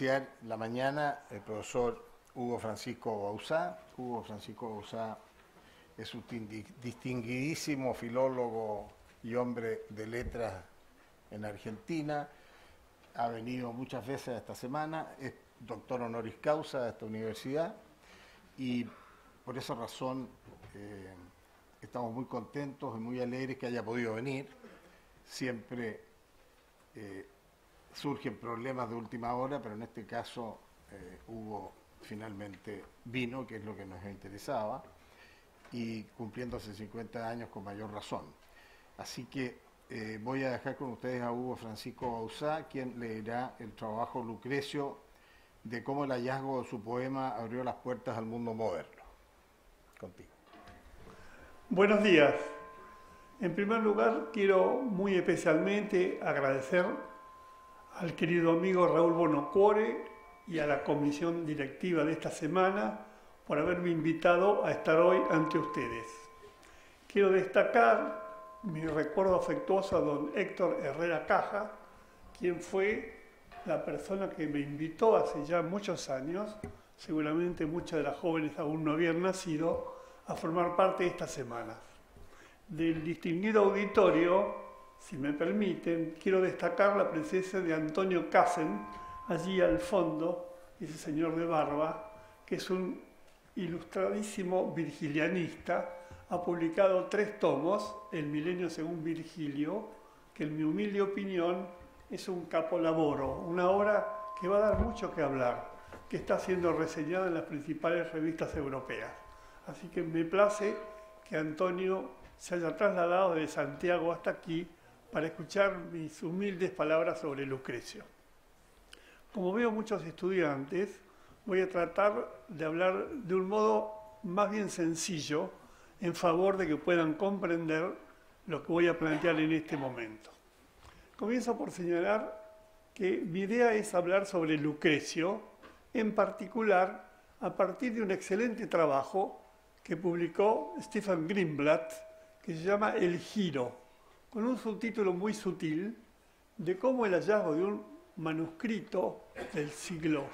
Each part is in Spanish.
iniciar la mañana el profesor Hugo Francisco Bauzá. Hugo Francisco Bauzá es un distinguidísimo filólogo y hombre de letras en Argentina. Ha venido muchas veces esta semana, es doctor honoris causa de esta universidad y por esa razón estamos muy contentos y muy alegres que haya podido venir. Siempre surgen problemas de última hora, pero en este caso Hugo finalmente vino, que es lo que nos interesaba, y cumpliendo hace 50 años con mayor razón. Así que voy a dejar con ustedes a Hugo Francisco Bauzá, quien leerá el trabajo Lucrecio de cómo el hallazgo de su poema abrió las puertas al mundo moderno. Contigo. Buenos días. En primer lugar, quiero muy especialmente agradecer al querido amigo Raúl Bonocore y a la comisión directiva de esta semana por haberme invitado a estar hoy ante ustedes. Quiero destacar mi recuerdo afectuoso a don Héctor Herrera Caja, quien fue la persona que me invitó hace ya muchos años, seguramente muchas de las jóvenes aún no habían nacido, a formar parte de esta semana. Del distinguido auditorio, si me permiten, quiero destacar la presencia de Antonio Casen, allí al fondo, ese señor de barba, que es un ilustradísimo virgilianista. Ha publicado 3 tomos, El Milenio según Virgilio, que en mi humilde opinión es un capolavoro, una obra que va a dar mucho que hablar, que está siendo reseñada en las principales revistas europeas. Así que me place que Antonio se haya trasladado de Santiago hasta aquí para escuchar mis humildes palabras sobre Lucrecio. Como veo muchos estudiantes, voy a tratar de hablar de un modo más bien sencillo, en favor de que puedan comprender lo que voy a plantear en este momento. Comienzo por señalar que mi idea es hablar sobre Lucrecio, en particular a partir de un excelente trabajo que publicó Stefan Greenblatt, que se llama El Giro, con un subtítulo muy sutil de cómo el hallazgo de un manuscrito del siglo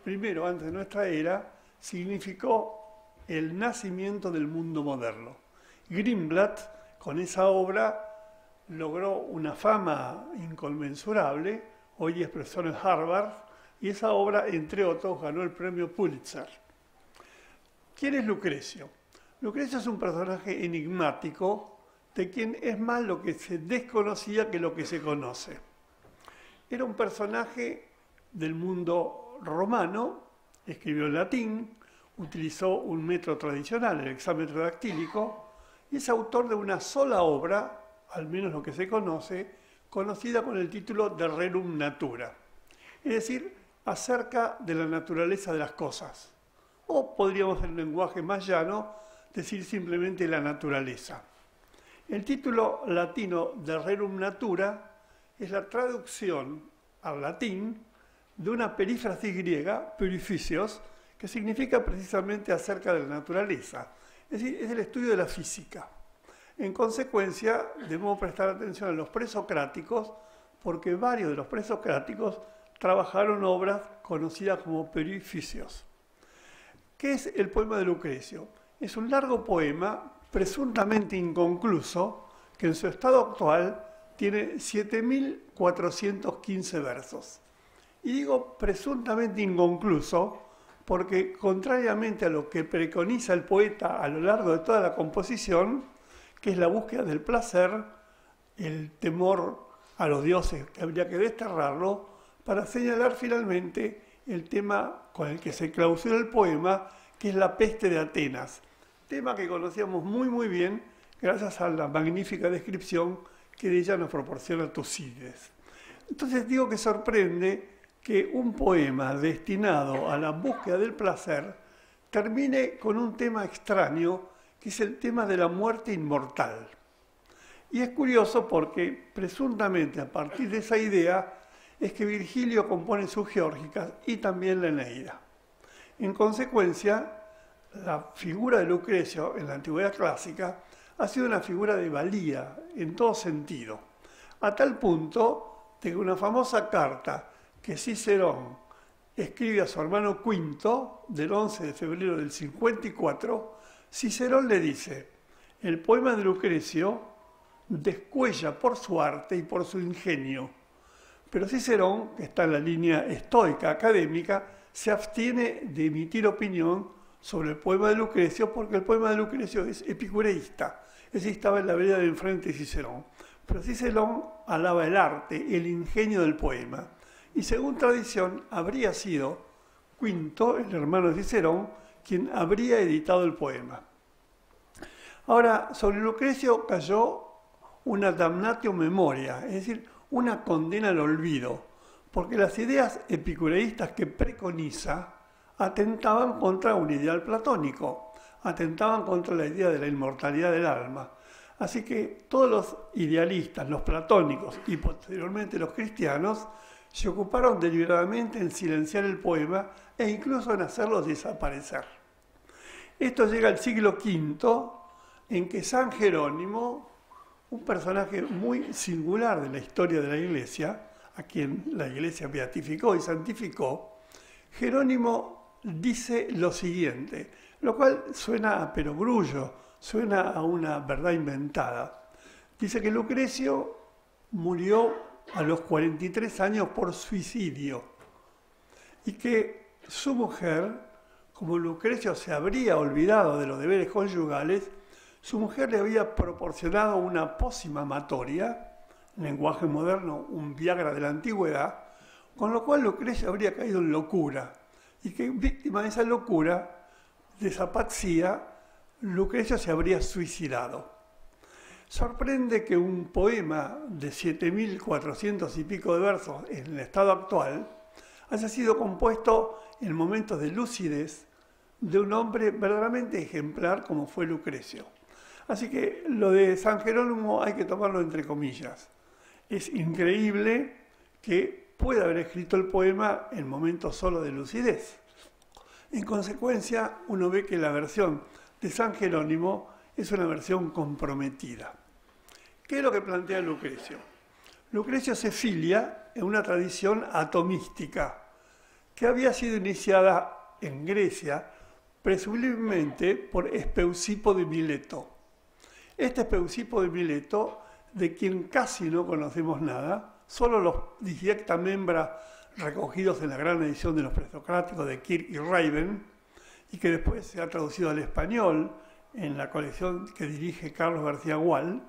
I antes de nuestra era significó el nacimiento del mundo moderno. Greenblatt, con esa obra, logró una fama inconmensurable, hoy es profesor en Harvard, y esa obra, entre otros, ganó el premio Pulitzer. ¿Quién es Lucrecio? Lucrecio es un personaje enigmático, de quien es más lo que se desconocía que lo que se conoce. Era un personaje del mundo romano, escribió en latín, utilizó un método tradicional, el examen dactílico, y es autor de una sola obra, al menos lo que se conoce, conocida con el título de Rerum Natura, es decir, acerca de la naturaleza de las cosas. O podríamos en lenguaje más llano decir simplemente la naturaleza. El título latino de Rerum Natura es la traducción al latín de una perífrasis griega, perificios, que significa precisamente acerca de la naturaleza, es decir, es el estudio de la física. En consecuencia, debemos prestar atención a los presocráticos, porque varios de los presocráticos trabajaron obras conocidas como perificios. ¿Qué es el poema de Lucrecio? Es un largo poema, presuntamente inconcluso, que en su estado actual tiene 7.415 versos. Y digo presuntamente inconcluso porque, contrariamente a lo que preconiza el poeta a lo largo de toda la composición, que es la búsqueda del placer, el temor a los dioses, que habría que desterrarlo, para señalar finalmente el tema con el que se clausura el poema, que es la peste de Atenas, tema que conocíamos muy bien gracias a la magnífica descripción que de ella nos proporciona Tucídides. Entonces digo que sorprende que un poema destinado a la búsqueda del placer termine con un tema extraño, que es el tema de la muerte inmortal. Y es curioso porque presuntamente a partir de esa idea es que Virgilio compone sus Geórgicas y también la Eneida. En consecuencia, la figura de Lucrecio en la antigüedad clásica ha sido una figura de valía en todo sentido, a tal punto de que una famosa carta que Cicerón escribe a su hermano Quinto, del 11 de febrero del 54, Cicerón le dice: el poema de Lucrecio descuella por su arte y por su ingenio. Pero Cicerón, que está en la línea estoica académica, se abstiene de emitir opinión sobre el poema de Lucrecio porque el poema de Lucrecio es epicureísta. Es decir, estaba en la vereda de enfrente de Cicerón. Pero Cicerón alaba el arte, el ingenio del poema. Y según tradición, habría sido Quinto, el hermano de Cicerón, quien habría editado el poema. Ahora, sobre Lucrecio cayó una damnatio memoria, es decir, una condena al olvido, porque las ideas epicureístas que preconiza atentaban contra un ideal platónico, atentaban contra la idea de la inmortalidad del alma. Así que todos los idealistas, los platónicos y posteriormente los cristianos, se ocuparon deliberadamente en silenciar el poema e incluso en hacerlo desaparecer. Esto llega al siglo V, en que San Jerónimo, un personaje muy singular de la historia de la Iglesia, a quien la Iglesia beatificó y santificó, Jerónimo dice lo siguiente, lo cual suena a perogrullo, suena a una verdad inventada. Dice que Lucrecio murió a los 43 años por suicidio y que su mujer, como Lucrecio se habría olvidado de los deberes conyugales, su mujer le había proporcionado una pócima amatoria, en lenguaje moderno un Viagra de la antigüedad, con lo cual Lucrecio habría caído en locura y que víctima de esa locura, de esa apaxia, Lucrecio se habría suicidado. Sorprende que un poema de 7.400 y pico de versos en el estado actual haya sido compuesto en momentos de lucidez de un hombre verdaderamente ejemplar como fue Lucrecio. Así que lo de San Jerónimo hay que tomarlo entre comillas. Es increíble que pueda haber escrito el poema en momentos solo de lucidez. En consecuencia, uno ve que la versión de San Jerónimo es una versión comprometida. ¿Qué es lo que plantea Lucrecio? Lucrecio se filia en una tradición atomística que había sido iniciada en Grecia, presumiblemente por Espeusipo de Mileto. Este Espeusipo de Mileto, de quien casi no conocemos nada, solo los Digiecta Membra recogidos en la gran edición de los presocráticos de Kirk y Raven, y que después se ha traducido al español en la colección que dirige Carlos García Gual.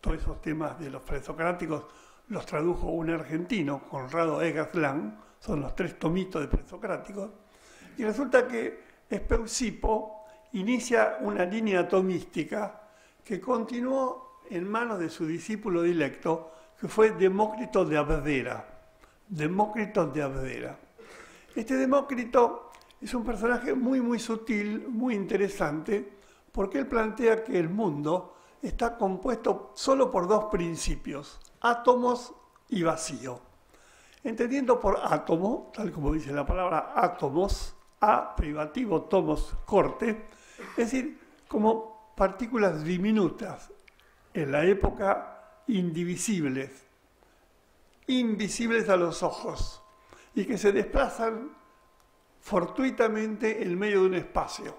Todos esos temas de los presocráticos los tradujo un argentino, Conrado Egersland, son los 3 tomitos de presocráticos. Y resulta que Espeusipo inicia una línea atomística que continuó en manos de su discípulo dilecto, que fue Demócrito de Abdera. Demócrito de Abdera. Este Demócrito es un personaje muy sutil, muy interesante, porque él plantea que el mundo está compuesto solo por 2 principios, átomos y vacío. Entendiendo por átomo, tal como dice la palabra átomos, a privativo tomos corte, es decir, como partículas diminutas, en la época indivisibles, invisibles a los ojos, y que se desplazan fortuitamente en medio de un espacio.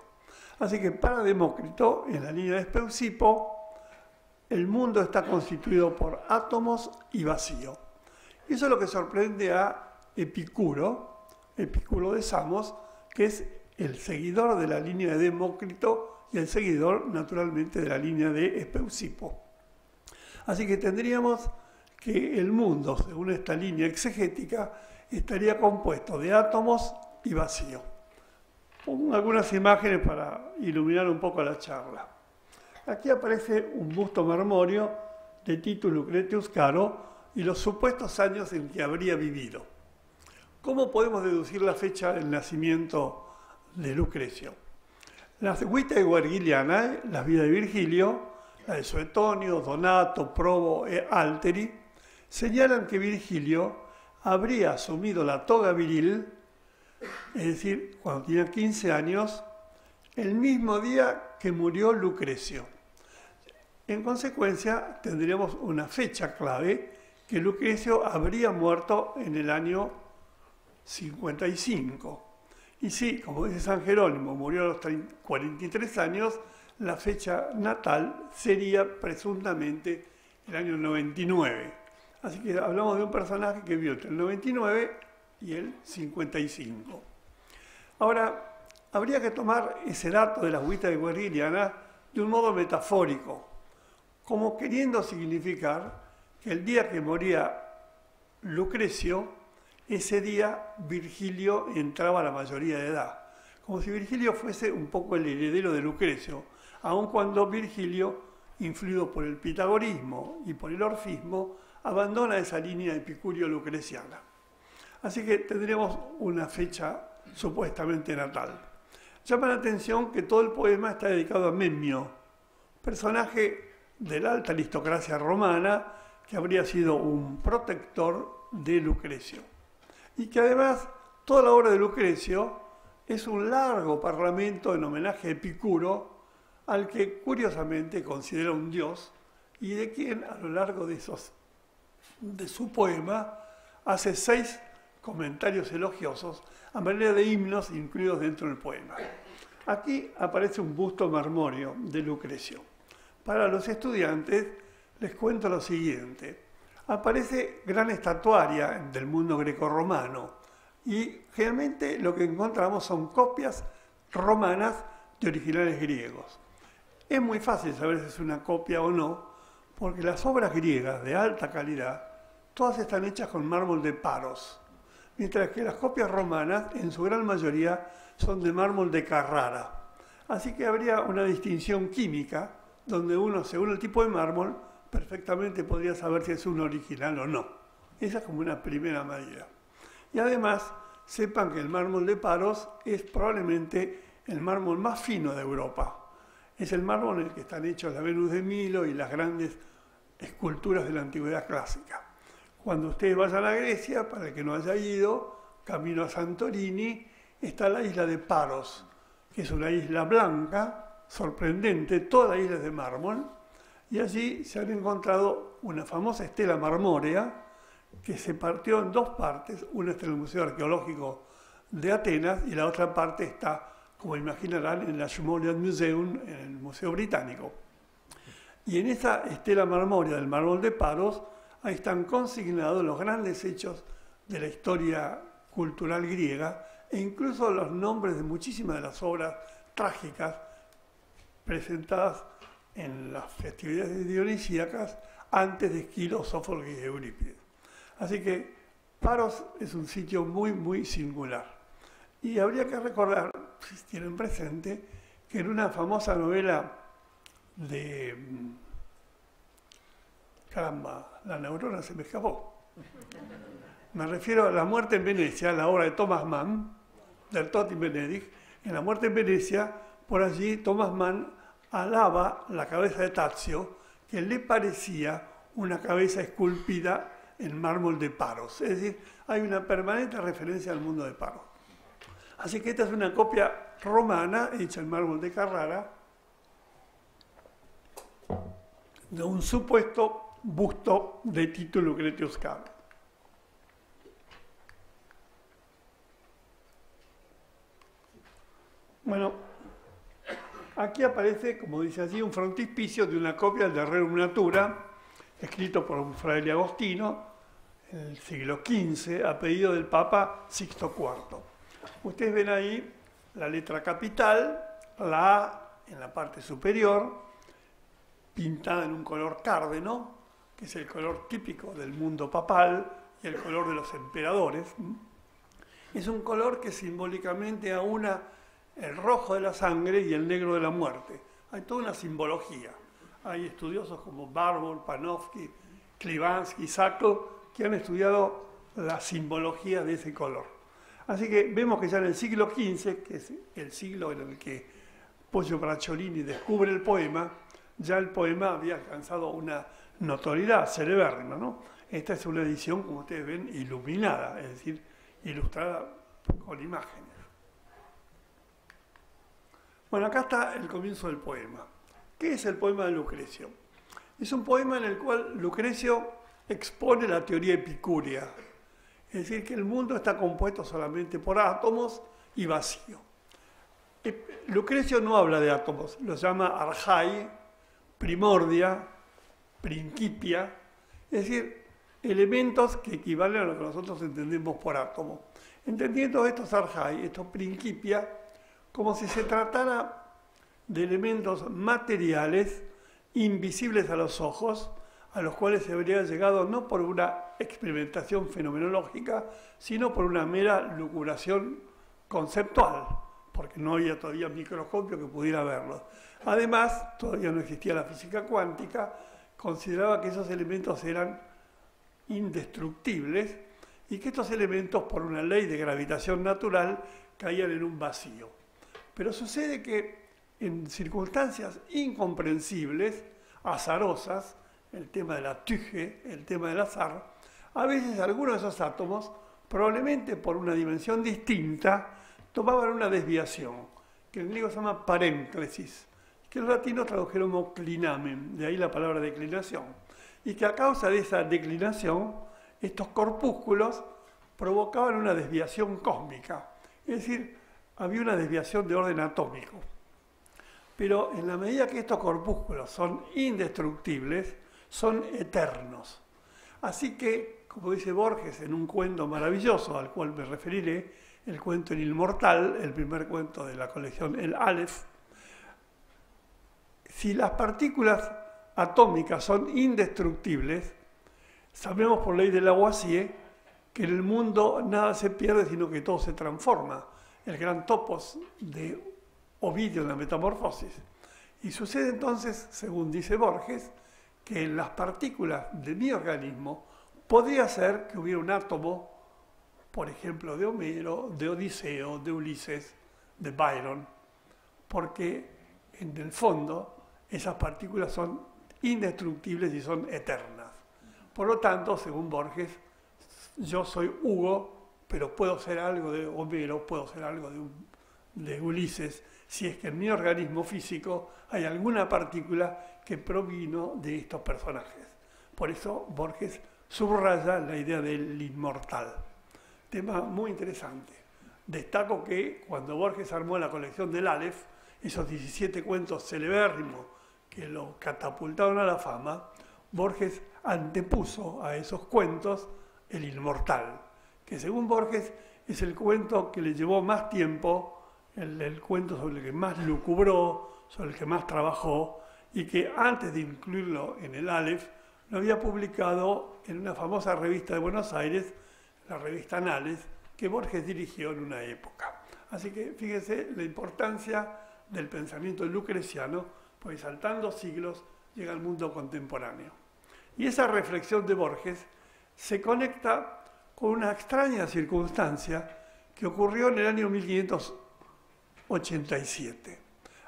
Así que para Demócrito, en la línea de Espeusipo, el mundo está constituido por átomos y vacío. Y eso es lo que sorprende a Epicuro de Samos, que es el seguidor de la línea de Demócrito y el seguidor, naturalmente, de la línea de Espeusipo. Así que tendríamos que el mundo, según esta línea exegética, estaría compuesto de átomos y vacío. Pongo algunas imágenes para iluminar un poco la charla. Aquí aparece un busto marmóreo de Titus Lucretius Caro y los supuestos años en que habría vivido. ¿Cómo podemos deducir la fecha del nacimiento de Lucrecio? Las Vitae Vergilianae, las vidas de Virgilio, la de Suetonio, Donato, Probo e Alteri, señalan que Virgilio habría asumido la toga viril, es decir, cuando tenía 15 años, el mismo día que murió Lucrecio. En consecuencia, tendríamos una fecha clave, que Lucrecio habría muerto en el año 55. Y sí, como dice San Jerónimo, murió a los 43 años, la fecha natal sería presuntamente el año 99. Así que hablamos de un personaje que vivió entre el 99 y el 55. Ahora, habría que tomar ese dato de la agüita de Guerriliana de un modo metafórico, como queriendo significar que el día que moría Lucrecio, ese día Virgilio entraba a la mayoría de edad, como si Virgilio fuese un poco el heredero de Lucrecio, aun cuando Virgilio, influido por el pitagorismo y por el orfismo, abandona esa línea epicurio-lucreciana. Así que tendremos una fecha supuestamente natal. Llama la atención que todo el poema está dedicado a Memmio, personaje de la alta aristocracia romana que habría sido un protector de Lucrecio. Y que además toda la obra de Lucrecio es un largo parlamento en homenaje a Epicuro, al que curiosamente considera un dios y de quien a lo largo de su poema hace 6 comentarios elogiosos a manera de himnos incluidos dentro del poema. Aquí aparece un busto marmóreo de Lucrecio. Para los estudiantes les cuento lo siguiente. Aparece gran estatuaria del mundo grecorromano y generalmente lo que encontramos son copias romanas de originales griegos. Es muy fácil saber si es una copia o no, porque las obras griegas de alta calidad todas están hechas con mármol de Paros, mientras que las copias romanas en su gran mayoría son de mármol de Carrara. Así que habría una distinción química donde uno, según el tipo de mármol, perfectamente podría saber si es un original o no. Esa es como una primera medida. Y además, sepan que el mármol de Paros es probablemente el mármol más fino de Europa. Es el mármol en el que están hechos la Venus de Milo y las grandes esculturas de la antigüedad clásica. Cuando ustedes vayan a Grecia, para el que no haya ido, camino a Santorini, está la isla de Paros, que es una isla blanca, sorprendente, toda la isla es de mármol, y allí se han encontrado una famosa estela marmórea que se partió en 2 partes, una está en el Museo Arqueológico de Atenas y la otra parte está, como imaginarán, en el Ashmolean Museum, en el Museo Británico. Y en esa estela marmórea del mármol de Paros, ahí están consignados los grandes hechos de la historia cultural griega e incluso los nombres de muchísimas de las obras trágicas presentadas en las festividades dionisíacas antes de Esquilo, Sófocles y Eurípides. Así que Paros es un sitio muy, muy singular. Y habría que recordar, si tienen presente, que en una famosa novela de... Caramba, la neurona se me escapó. Me refiero a La muerte en Venecia, la obra de Thomas Mann, del Toti Benedict. En La muerte en Venecia, por allí Thomas Mann alaba la cabeza de Tazio, que le parecía una cabeza esculpida en mármol de Paros. Es decir, hay una permanente referencia al mundo de Paros. Así que esta es una copia romana, hecha en mármol de Carrara, de un supuesto busto de Tito Lucretius Caro. Bueno, aquí aparece, como dice allí, un frontispicio de una copia del Rerum Natura, escrito por un fraile agostino en el siglo XV, a pedido del Papa Sixto IV. Ustedes ven ahí la letra capital, la A en la parte superior, pintada en un color cárdeno, que es el color típico del mundo papal y el color de los emperadores. Es un color que simbólicamente aúna el rojo de la sangre y el negro de la muerte. Hay toda una simbología. Hay estudiosos como Barbour, Panofsky, Klivansky, Sacco, que han estudiado la simbología de ese color. Así que vemos que ya en el siglo XV, que es el siglo en el que Poggio Bracciolini descubre el poema, ya el poema había alcanzado una notoriedad celebérrima, ¿no? Esta es una edición, como ustedes ven, iluminada, es decir, ilustrada con imágenes. Bueno, acá está el comienzo del poema. ¿Qué es el poema de Lucrecio? Es un poema en el cual Lucrecio expone la teoría epicúrea. Es decir, que el mundo está compuesto solamente por átomos y vacío. Lucrecio no habla de átomos, los llama archai, primordia, principia, es decir, elementos que equivalen a lo que nosotros entendemos por átomo. Entendiendo estos archai, estos principia, como si se tratara de elementos materiales invisibles a los ojos, a los cuales se habría llegado no por una experimentación fenomenológica, sino por una mera lucubración conceptual, porque no había todavía microscopio que pudiera verlos. Además, todavía no existía la física cuántica, consideraba que esos elementos eran indestructibles y que estos elementos, por una ley de gravitación natural, caían en un vacío. Pero sucede que en circunstancias incomprensibles, azarosas, el tema de la tüge, el tema del azar, a veces algunos de esos átomos, probablemente por una dimensión distinta, tomaban una desviación, que en griego se llama parénclesis, que los latinos tradujeron como clinamen, de ahí la palabra declinación, y que a causa de esa declinación, estos corpúsculos provocaban una desviación cósmica, es decir, había una desviación de orden atómico. Pero en la medida que estos corpúsculos son indestructibles, son eternos. Así que, como dice Borges en un cuento maravilloso al cual me referiré, el cuento El Inmortal, el primer cuento de la colección El Aleph, si las partículas atómicas son indestructibles, sabemos por ley de Lavoisier que en el mundo nada se pierde, sino que todo se transforma. El gran topos de Ovidio en la Metamorfosis. Y sucede entonces, según dice Borges, que en las partículas de mi organismo podría ser que hubiera un átomo, por ejemplo, de Homero, de Odiseo, de Ulises, de Byron, porque en el fondo esas partículas son indestructibles y son eternas. Por lo tanto, según Borges, yo soy Hugo, pero puedo ser algo de Homero, puedo ser algo de Ulises, si es que en mi organismo físico hay alguna partícula que provino de estos personajes. Por eso Borges subraya la idea del inmortal. Tema muy interesante. Destaco que cuando Borges armó la colección del Aleph, esos 17 cuentos celebérrimos que lo catapultaron a la fama, Borges antepuso a esos cuentos el inmortal, que según Borges es el cuento que le llevó más tiempo, el cuento sobre el que más lucubró, sobre el que más trabajó, y que antes de incluirlo en el Aleph, lo había publicado en una famosa revista de Buenos Aires, la revista Anales, que Borges dirigió en una época. Así que fíjense la importancia del pensamiento lucreciano, pues saltando siglos llega al mundo contemporáneo. Y esa reflexión de Borges se conecta con una extraña circunstancia que ocurrió en el año 1587.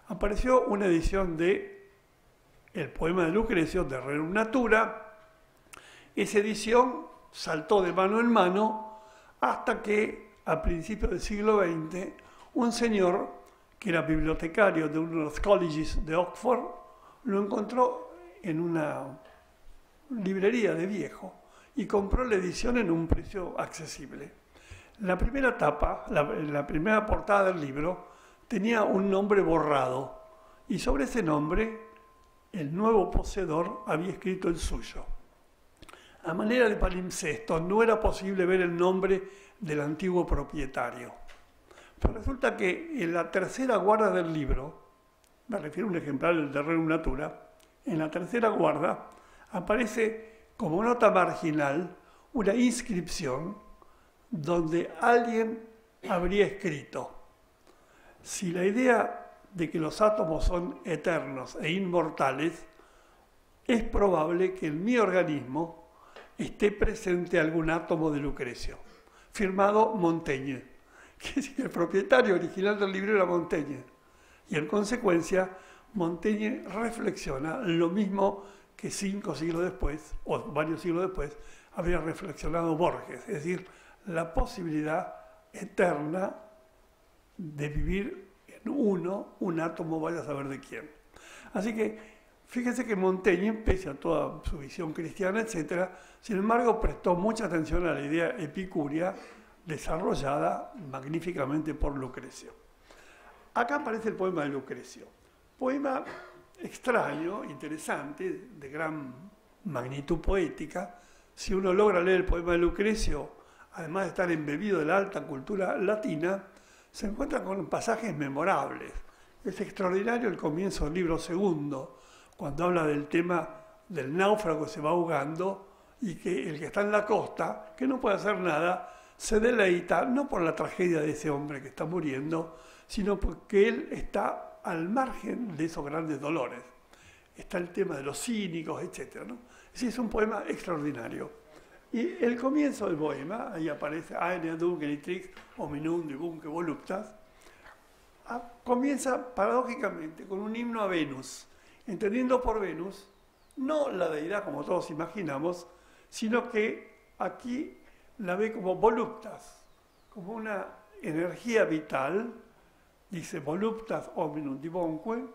Apareció una edición de El poema de Lucrecio, de Rerum Natura. Esa edición saltó de mano en mano hasta que, a principios del siglo XX, un señor que era bibliotecario de uno de los colleges de Oxford lo encontró en una librería de viejo y compró la edición en un precio accesible. La primera tapa, la primera portada del libro, tenía un nombre borrado y sobre ese nombre el nuevo poseedor había escrito el suyo. A manera de palimpsesto no era posible ver el nombre del antiguo propietario. Pero resulta que en la tercera guarda del libro, me refiero a un ejemplar del de Rerum Natura, en la tercera guarda aparece como nota marginal una inscripción donde alguien habría escrito: si la idea de que los átomos son eternos e inmortales, es probable que en mi organismo esté presente algún átomo de Lucrecio. Firmado Montaigne, que es el propietario original del libro era Montaigne. Y en consecuencia, Montaigne reflexiona lo mismo que 5 siglos después, o varios siglos después, habría reflexionado Borges, es decir, la posibilidad eterna de vivir en un átomo, vaya a saber de quién. Así que Fíjense que Montaigne, pese a toda su visión cristiana, etc., sin embargo prestó mucha atención a la idea epicúrea desarrollada magníficamente por Lucrecio. Acá aparece el poema de Lucrecio. Poema extraño, interesante, de gran magnitud poética. Si uno logra leer el poema de Lucrecio, además de estar embebido de la alta cultura latina, se encuentra con pasajes memorables. Es extraordinario el comienzo del libro segundo, cuando habla del tema del náufrago que se va ahogando y que el que está en la costa, que no puede hacer nada, se deleita no por la tragedia de ese hombre que está muriendo, sino porque él está al margen de esos grandes dolores. Está el tema de los cínicos, etc., ¿no? Es un poema extraordinario. Y el comienzo del poema, ahí aparece Aene adun genitrix hominum dibunque voluptas, comienza paradójicamente con un himno a Venus, entendiendo por Venus no la deidad como todos imaginamos, sino que aquí la ve como voluptas, como una energía vital. Dice voluptas hominum divonque,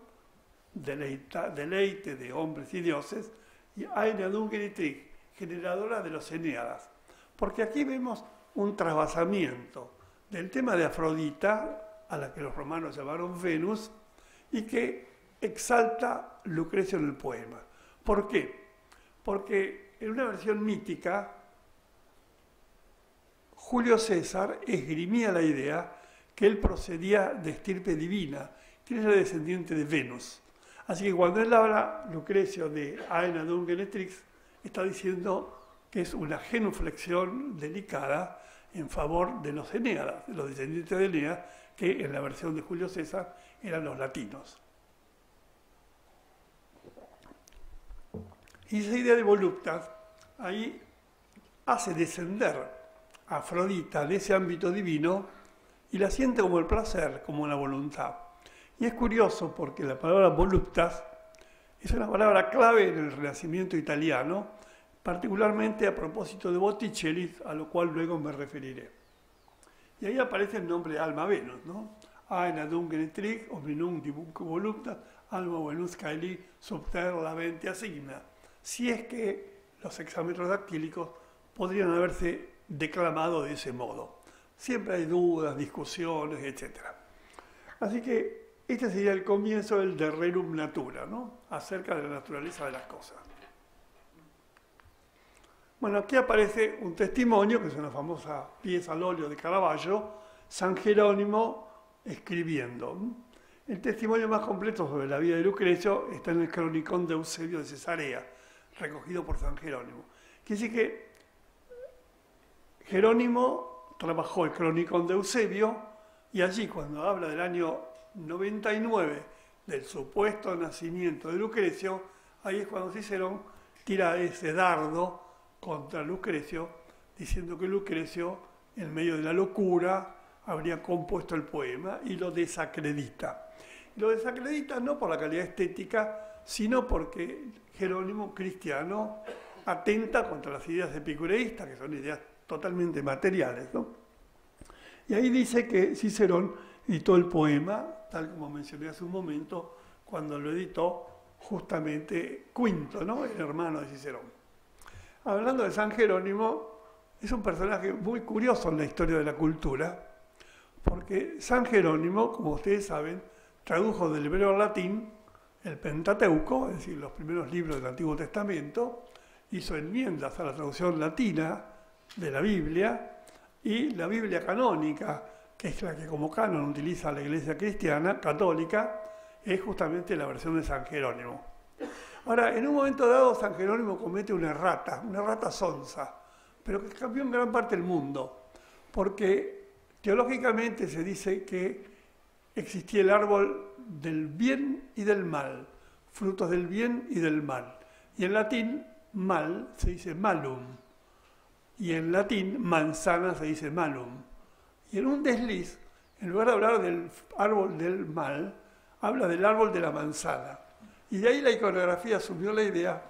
deleite de hombres y dioses, y aene adun genitrix, generadora de los Eneadas. Porque aquí vemos un trasvasamiento del tema de Afrodita, a la que los romanos llamaron Venus, y que exalta Lucrecio en el poema. ¿Por qué? Porque en una versión mítica, Julio César esgrimía la idea que él procedía de estirpe divina, que era descendiente de Venus. Así que cuando él habla, Lucrecio, de Aene adun genitrix, está diciendo que es una genuflexión delicada en favor de los Eneadas, de los descendientes de Eneas, que en la versión de Julio César eran los latinos. Y esa idea de voluptas ahí hace descender a Afrodita de ese ámbito divino y la siente como el placer, como la voluntad. Y es curioso porque la palabra voluptas es una palabra clave en el Renacimiento italiano, particularmente a propósito de Botticelli, a lo cual luego me referiré. Y ahí aparece el nombre de Alma Venus, ¿no? Aene adun genitrix hominum dibunque voluptas, alma Venus caeli subter lavente asigna. Si es que los hexámetros dactílicos podrían haberse declamado de ese modo. Siempre hay dudas, discusiones, etc. Así que este sería el comienzo del De Rerum Natura, ¿no? Acerca de la naturaleza de las cosas. Bueno, aquí aparece un testimonio, que es una famosa pieza al óleo de Caravaggio, San Jerónimo escribiendo. El testimonio más completo sobre la vida de Lucrecio está en el Cronicón de Eusebio de Cesarea, recogido por San Jerónimo. Quiere decir que Jerónimo trabajó el Cronicón de Eusebio y allí, cuando habla del año 99 del supuesto nacimiento de Lucrecio, ahí es cuando Cicerón tira ese dardo contra Lucrecio, diciendo que Lucrecio, en medio de la locura, habría compuesto el poema y lo desacredita. Lo desacredita no por la calidad estética, sino porque Jerónimo, cristiano, atenta contra las ideas epicureístas, que son ideas totalmente materiales, ¿no? Y ahí dice que Cicerón editó el poema, tal como mencioné hace un momento, cuando lo editó justamente Quinto, ¿no? El hermano de Cicerón. Hablando de San Jerónimo, es un personaje muy curioso en la historia de la cultura, porque San Jerónimo, como ustedes saben, tradujo del hebreo al latín el Pentateuco, es decir, los primeros libros del Antiguo Testamento, hizo enmiendas a la traducción latina de la Biblia, y la Biblia canónica, que es la que como canon utiliza la Iglesia cristiana, católica, es justamente la versión de San Jerónimo. Ahora, en un momento dado, San Jerónimo comete una errata sonsa, pero que cambió en gran parte el mundo, porque teológicamente se dice que existía el árbol del bien y del mal, frutos del bien y del mal. Y en latín, mal se dice malum, y en latín, manzana se dice malum. Y en un desliz, en lugar de hablar del árbol del mal, habla del árbol de la manzana. Y de ahí la iconografía asumió la idea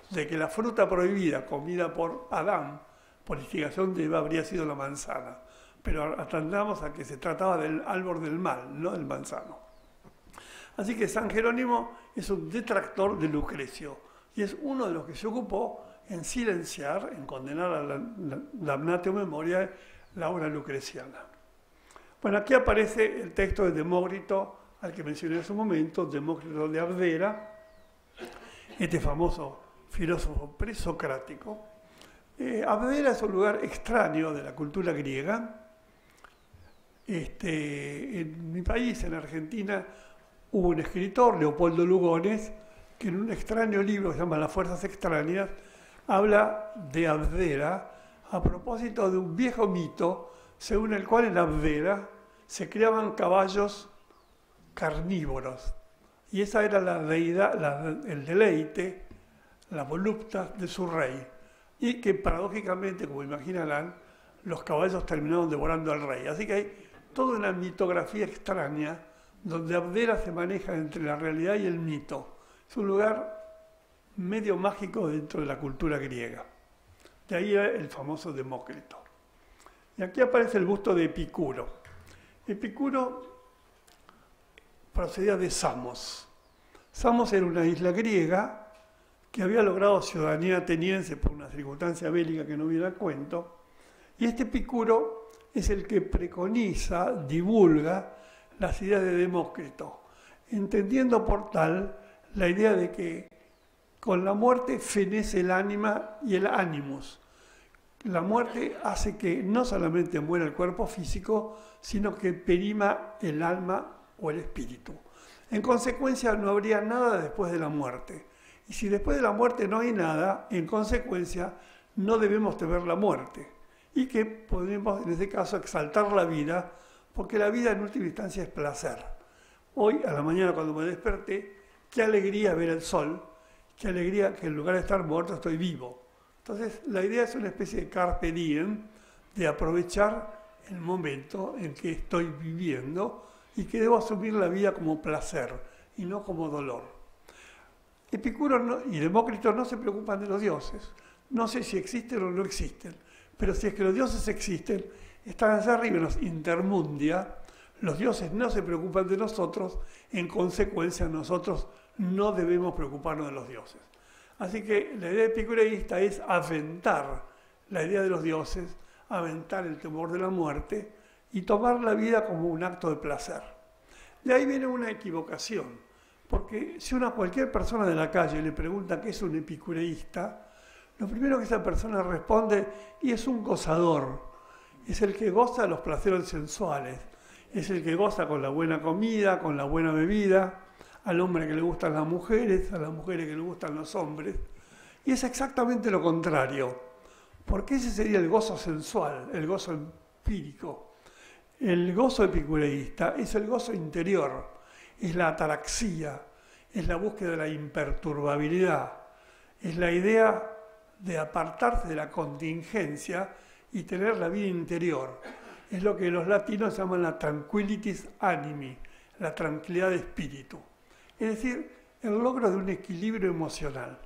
de que la fruta prohibida comida por Adán, por instigación de Eva, habría sido la manzana. Pero atendamos a que se trataba del árbol del mal, no del manzano. Así que San Jerónimo es un detractor de Lucrecio y es uno de los que se ocupó en silenciar, en condenar a la damnatio memoriae, la obra lucreciana. Bueno, aquí aparece el texto de Demócrito, al que mencioné hace un momento, Demócrito de Abdera, este famoso filósofo presocrático. Abdera es un lugar extraño de la cultura griega. En mi país, en Argentina, hubo un escritor, Leopoldo Lugones, que en un extraño libro que se llama Las Fuerzas Extrañas, habla de Abdera a propósito de un viejo mito según el cual en Abdera se criaban caballos carnívoros. Y esa era la deidad, el deleite, la voluptas de su rey. Y que paradójicamente, como imaginarán, los caballos terminaron devorando al rey. Así que hay toda una mitografía extraña donde Abdera se maneja entre la realidad y el mito. Es un lugar medio mágico dentro de la cultura griega. De ahí el famoso Demócrito. Y aquí aparece el busto de Epicuro. Epicuro procedía de Samos. Samos era una isla griega que había logrado ciudadanía ateniense por una circunstancia bélica que no viene a cuento. Y este Epicuro es el que preconiza, divulga las ideas de Demócrito, entendiendo por tal la idea de que con la muerte fenece el ánima y el animus. La muerte hace que no solamente muera el cuerpo físico, sino que perima el alma o el espíritu. En consecuencia, no habría nada después de la muerte. Y si después de la muerte no hay nada, en consecuencia, no debemos temer la muerte. Y que podemos, en este caso, exaltar la vida, porque la vida en última instancia es placer. Hoy, a la mañana cuando me desperté, qué alegría ver el sol, qué alegría que en lugar de estar muerto estoy vivo. Entonces, la idea es una especie de carpe diem, de aprovechar el momento en que estoy viviendo y que debo asumir la vida como placer y no como dolor. Epicuro y Demócrito no se preocupan de los dioses. No sé si existen o no existen, pero si es que los dioses existen, están allá arriba en los intermundia, los dioses no se preocupan de nosotros, en consecuencia nosotros no debemos preocuparnos de los dioses. Así que la idea epicureísta es aventar la idea de los dioses, aventar el temor de la muerte y tomar la vida como un acto de placer. De ahí viene una equivocación, porque si uno a cualquier persona de la calle le pregunta qué es un epicureísta, lo primero que esa persona responde, y es un gozador, es el que goza de los placeres sensuales, es el que goza con la buena comida, con la buena bebida, al hombre que le gustan las mujeres, a las mujeres que le gustan los hombres. Y es exactamente lo contrario, porque ese sería el gozo sensual, el gozo empírico. El gozo epicureísta es el gozo interior, es la ataraxia, es la búsqueda de la imperturbabilidad, es la idea de apartarse de la contingencia y tener la vida interior. Es lo que los latinos llaman la tranquilitas animi, la tranquilidad de espíritu. Es decir, el logro de un equilibrio emocional.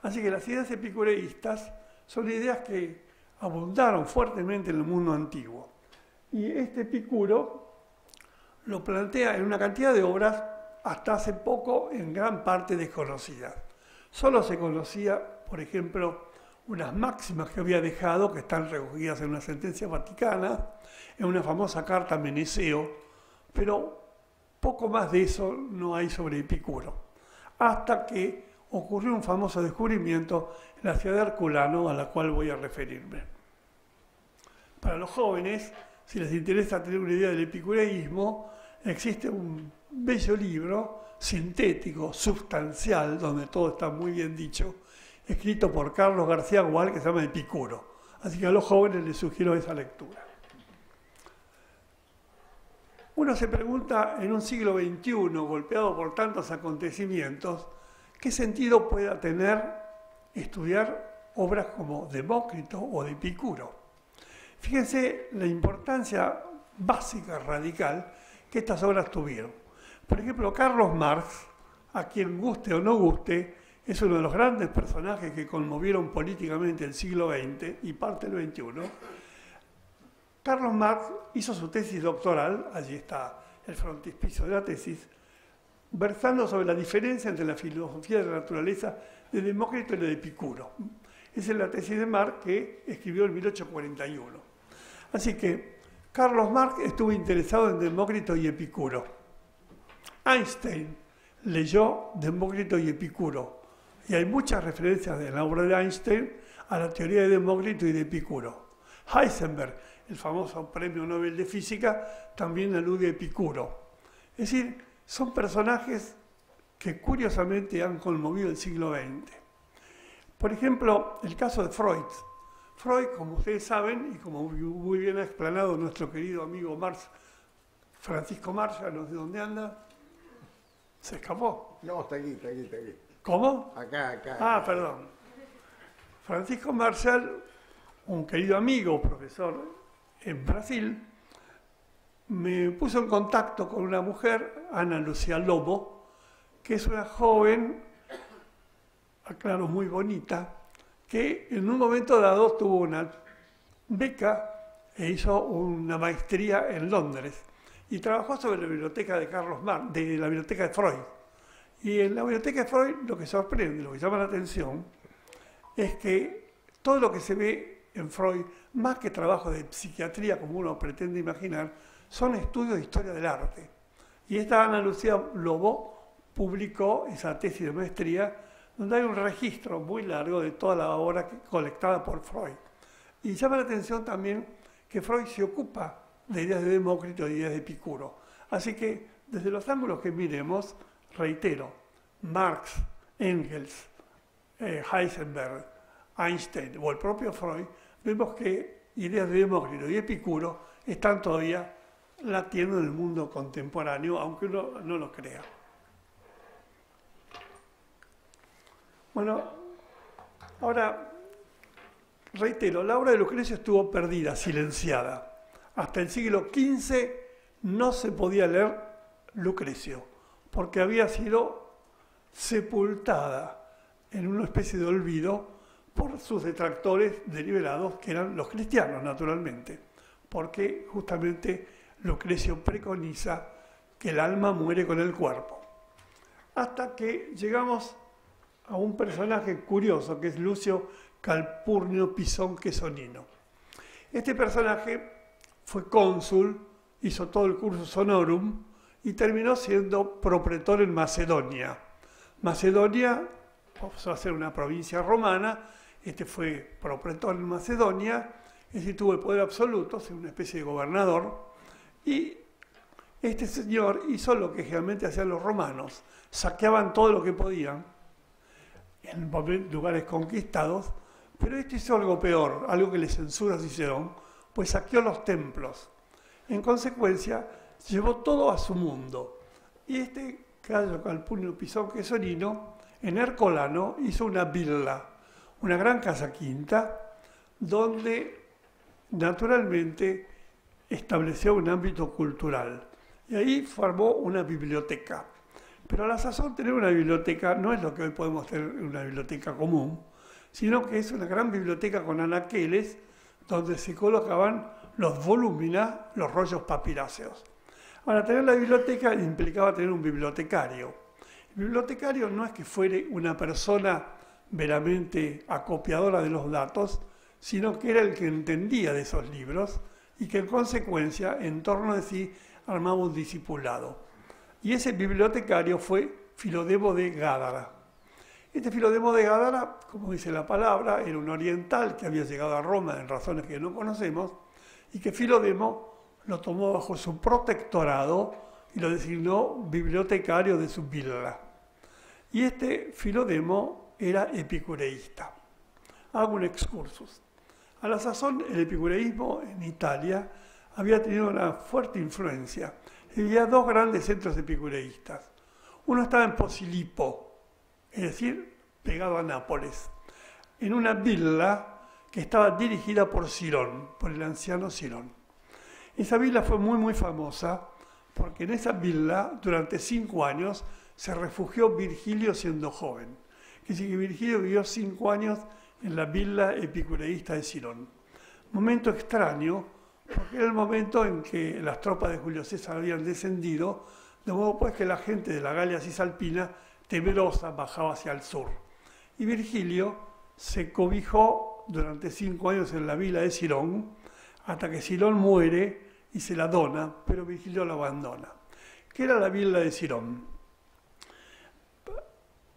Así que las ideas epicureístas son ideas que abundaron fuertemente en el mundo antiguo. Y este Epicuro lo plantea en una cantidad de obras hasta hace poco en gran parte desconocidas. Solo se conocía, por ejemplo, unas máximas que había dejado, que están recogidas en una sentencia vaticana, en una famosa carta a Meneceo, pero poco más de eso no hay sobre Epicuro, hasta que ocurrió un famoso descubrimiento en la ciudad de Herculano, a la cual voy a referirme. Para los jóvenes, si les interesa tener una idea del epicureísmo, existe un bello libro sintético, sustancial, donde todo está muy bien dicho, escrito por Carlos García Gual, que se llama Epicuro. Así que a los jóvenes les sugiero esa lectura. Uno se pregunta en un siglo XXI, golpeado por tantos acontecimientos, ¿qué sentido pueda tener estudiar obras como Demócrito o de Epicuro? Fíjense la importancia básica, radical, que estas obras tuvieron. Por ejemplo, Carlos Marx, a quien guste o no guste, es uno de los grandes personajes que conmovieron políticamente el siglo XX y parte del XXI. Carlos Marx hizo su tesis doctoral, allí está el frontispicio de la tesis, versando sobre la diferencia entre la filosofía de la naturaleza de Demócrito y la de Epicuro. Esa es la tesis de Marx que escribió en 1841. Así que Carlos Marx estuvo interesado en Demócrito y Epicuro. Einstein leyó Demócrito y Epicuro. Y hay muchas referencias en la obra de Einstein a la teoría de Demócrito y de Epicuro. Heisenberg, el famoso premio Nobel de Física, también alude a Epicuro. Es decir, son personajes que curiosamente han conmovido el siglo XX. Por ejemplo, el caso de Freud. Freud, como ustedes saben, y como muy bien ha explanado nuestro querido amigo Francisco Marshall, no sé dónde anda, se escapó. No, está aquí, está aquí, está aquí. ¿Cómo? Acá. Ah, perdón. Francisco Marshall, un querido amigo, profesor en Brasil, me puso en contacto con una mujer, Ana Lucía Lobo, que es una joven, aclaro, muy bonita, que en un momento dado tuvo una beca e hizo una maestría en Londres y trabajó sobre la biblioteca de Carlos Marx, de la biblioteca de Freud. Y en la biblioteca de Freud lo que sorprende, lo que llama la atención, es que todo lo que se ve en Freud, más que trabajo de psiquiatría como uno pretende imaginar, son estudios de historia del arte. Y esta Ana Lucía Lobo publicó esa tesis de maestría donde hay un registro muy largo de toda la obra colectada por Freud. Y llama la atención también que Freud se ocupa de ideas de Demócrito y ideas de Epicuro. Así que desde los ángulos que miremos, reitero, Marx, Engels, Heisenberg, Einstein o el propio Freud, vemos que ideas de Demócrito y Epicuro están todavía latiendo en el mundo contemporáneo, aunque uno no lo crea. Bueno, ahora, reitero, la obra de Lucrecio estuvo perdida, silenciada. Hasta el siglo XV no se podía leer Lucrecio, porque había sido sepultada en una especie de olvido por sus detractores deliberados, que eran los cristianos, naturalmente, porque justamente Lucrecio preconiza que el alma muere con el cuerpo. Hasta que llegamos a un personaje curioso, que es Lucio Calpurnio Pisón Quesonino. Este personaje fue cónsul, hizo todo el cursus honorum y terminó siendo propretor en Macedonia. Macedonia pasó a ser una provincia romana, este fue propretor en Macedonia, es decir, tuvo el poder absoluto, ser una especie de gobernador, y este señor hizo lo que generalmente hacían los romanos, saqueaban todo lo que podían en lugares conquistados, pero este hizo algo peor, algo que le censura Cicerón, pues saqueó los templos. En consecuencia, llevó todo a su mundo. Y este Cayo Calpurnio Pisón Quesonino, en Hercolano, hizo una villa, una gran casa quinta, donde naturalmente estableció un ámbito cultural. Y ahí formó una biblioteca. Pero a la sazón tener una biblioteca no es lo que hoy podemos tener en una biblioteca común, sino que es una gran biblioteca con anaqueles donde se colocaban los volúminas, los rollos papiráceos. Ahora, tener la biblioteca implicaba tener un bibliotecario. El bibliotecario no es que fuere una persona meramente acopiadora de los datos, sino que era el que entendía de esos libros y que en consecuencia, en torno de sí, armaba un discipulado. Y ese bibliotecario fue Filodemo de Gádara. Este Filodemo de Gádara, como dice la palabra, era un oriental que había llegado a Roma en razones que no conocemos, y que Filodemo lo tomó bajo su protectorado y lo designó bibliotecario de su villa. Y este Filodemo era epicureísta. Hago un excursus. A la sazón, el epicureísmo en Italia había tenido una fuerte influencia. Había dos grandes centros epicureístas. Uno estaba en Posilipo, es decir, pegado a Nápoles, en una villa que estaba dirigida por Cirón, por el anciano Cirón. Esa villa fue muy famosa porque en esa villa durante 5 años se refugió Virgilio siendo joven. Que sí, que Virgilio vivió 5 años en la villa epicureísta de Cirón. Momento extraño, porque era el momento en que las tropas de Julio César habían descendido de modo pues que la gente de la Galia Cisalpina, temerosa, bajaba hacia el sur. Y Virgilio se cobijó durante 5 años en la vila de Cirón, hasta que Cirón muere y se la dona, pero Virgilio la abandona. ¿Qué era la vila de Cirón?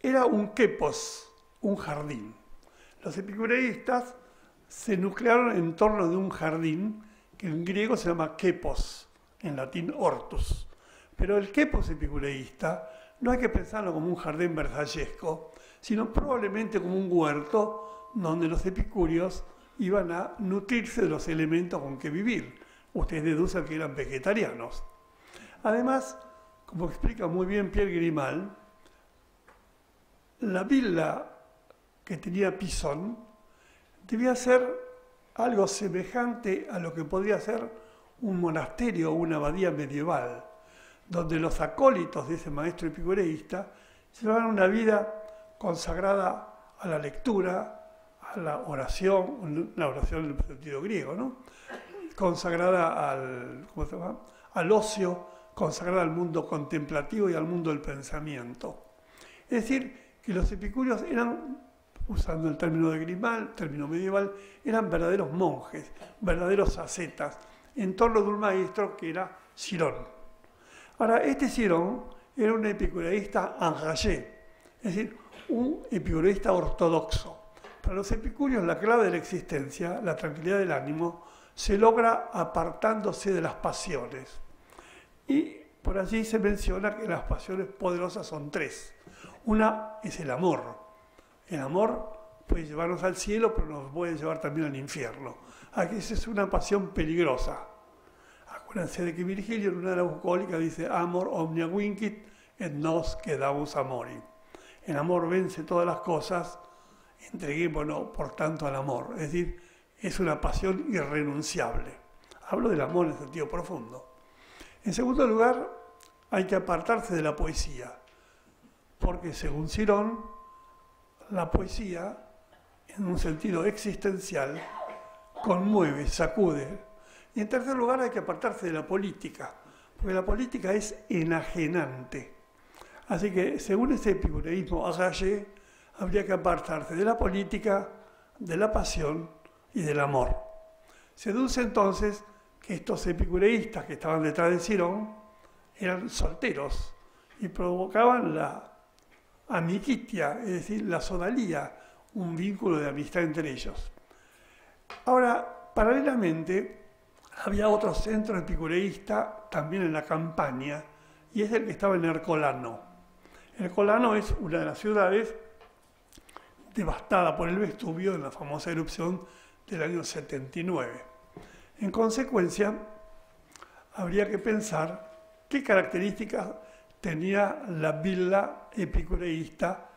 Era un quepos, un jardín. Los epicureístas se nuclearon en torno de un jardín que en griego se llama quepos, en latín hortus. Pero el quepos epicureísta no hay que pensarlo como un jardín versallesco, sino probablemente como un huerto donde los epicúreos iban a nutrirse de los elementos con que vivir. Ustedes deducen que eran vegetarianos. Además, como explica muy bien Pierre Grimald, la villa que tenía Pisón debía ser algo semejante a lo que podría ser un monasterio o una abadía medieval, donde los acólitos de ese maestro epicureísta llevaban una vida consagrada a la lectura, a la oración en el sentido griego, ¿no? Consagrada al ocio, consagrada al mundo contemplativo y al mundo del pensamiento. Es decir, que los epicúreos eran, usando el término de Grimald, término medieval, eran verdaderos monjes, verdaderos ascetas, en torno de un maestro que era Cirón. Ahora, este Cirón era un epicureísta engagé, es decir, un epicureísta ortodoxo. Para los epicúreos la clave de la existencia, la tranquilidad del ánimo, se logra apartándose de las pasiones. Y por allí se menciona que las pasiones poderosas son 3. Una es el amor. El amor puede llevarnos al cielo, pero nos puede llevar también al infierno. Aquí esa es una pasión peligrosa. Acuérdense de que Virgilio en una de las bucólicas dice amor omnia vincit et nos quedamus amori. El amor vence todas las cosas, entreguémonos por tanto al amor. Es decir, es una pasión irrenunciable. Hablo del amor en sentido profundo. En segundo lugar, hay que apartarse de la poesía, porque según Cirón, la poesía, en un sentido existencial, conmueve, sacude. Y en tercer lugar, hay que apartarse de la política, porque la política es enajenante. Así que, según este epicureísmo engagé, habría que apartarse de la política, de la pasión y del amor. Se deduce entonces que estos epicureístas que estaban detrás de Cirón eran solteros y provocaban la amicitia, es decir, la sodalía, un vínculo de amistad entre ellos. Ahora, paralelamente, había otro centro epicureísta también en la Campania, y es el que estaba en Ercolano. Ercolano es una de las ciudades devastada por el Vesubio en la famosa erupción del año 79. En consecuencia, habría que pensar qué características tenía la villa epicureísta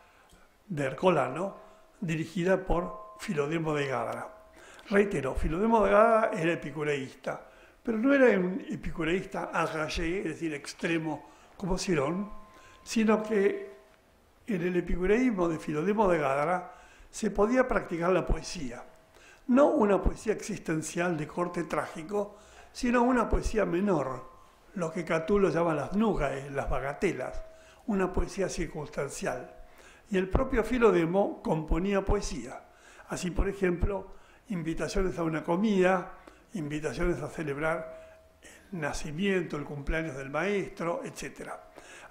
de Ercolano, dirigida por Filodemo de Gádara. Reitero, Filodemo de Gádara era epicureísta, pero no era un epicureísta engagé, es decir, extremo como Cirón, sino que en el epicureísmo de Filodemo de Gádara se podía practicar la poesía. No una poesía existencial de corte trágico, sino una poesía menor, lo que Catulo llama las núgae, las bagatelas, una poesía circunstancial. Y el propio Filodemo componía poesía. Así, por ejemplo, invitaciones a una comida, invitaciones a celebrar el nacimiento, el cumpleaños del maestro, etc.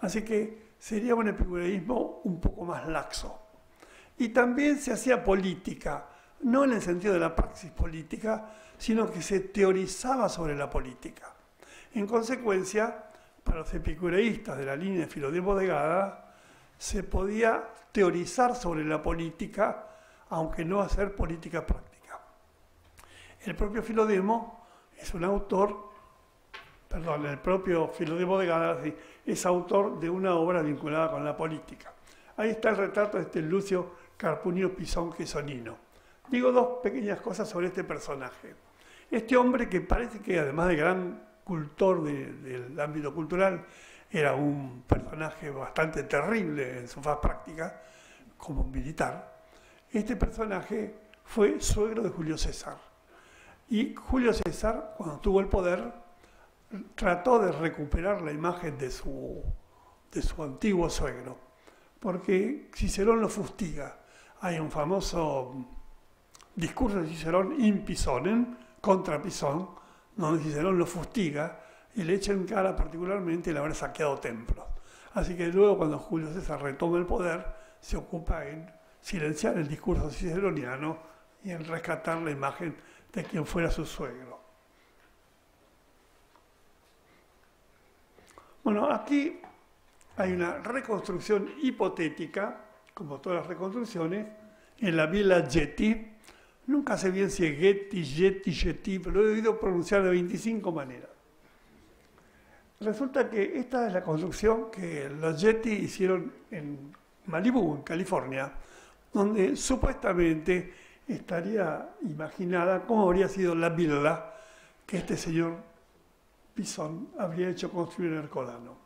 Así que sería un epicureísmo un poco más laxo. Y también se hacía política, no en el sentido de la praxis política, sino que se teorizaba sobre la política. En consecuencia, para los epicureístas de la línea de Filodemo de Gádara, se podía teorizar sobre la política, aunque no hacer política práctica. El propio Filodemo es un autor, el propio Filodemo de Gádara es autor de una obra vinculada con la política. Ahí está el retrato de este Lucio Carpunio Pisón Quesonino. Digo 2 pequeñas cosas sobre este personaje. Este hombre que parece que además de gran cultor del ámbito cultural, era un personaje bastante terrible en su faz práctica, como militar. Este personaje fue suegro de Julio César. Y Julio César, cuando tuvo el poder, trató de recuperar la imagen de su antiguo suegro, porque Cicerón lo fustiga. Hay un famoso discurso de Cicerón in Pisonem, contra Pisón, donde Cicerón lo fustiga y le echa en cara particularmente el haber saqueado templos. Así que luego, cuando Julio César retoma el poder, se ocupa en silenciar el discurso ciceroniano y en rescatar la imagen de quien fuera su suegro. Bueno, aquí hay una reconstrucción hipotética, como todas las reconstrucciones, en la Villa Getty. Nunca sé bien si es Getty, Getty, pero lo he oído pronunciar de 25 maneras. Resulta que esta es la construcción que los Getty hicieron en Malibú, en California, donde supuestamente estaría imaginada cómo habría sido la villa que este señor Pisón habría hecho construir en Ercolano.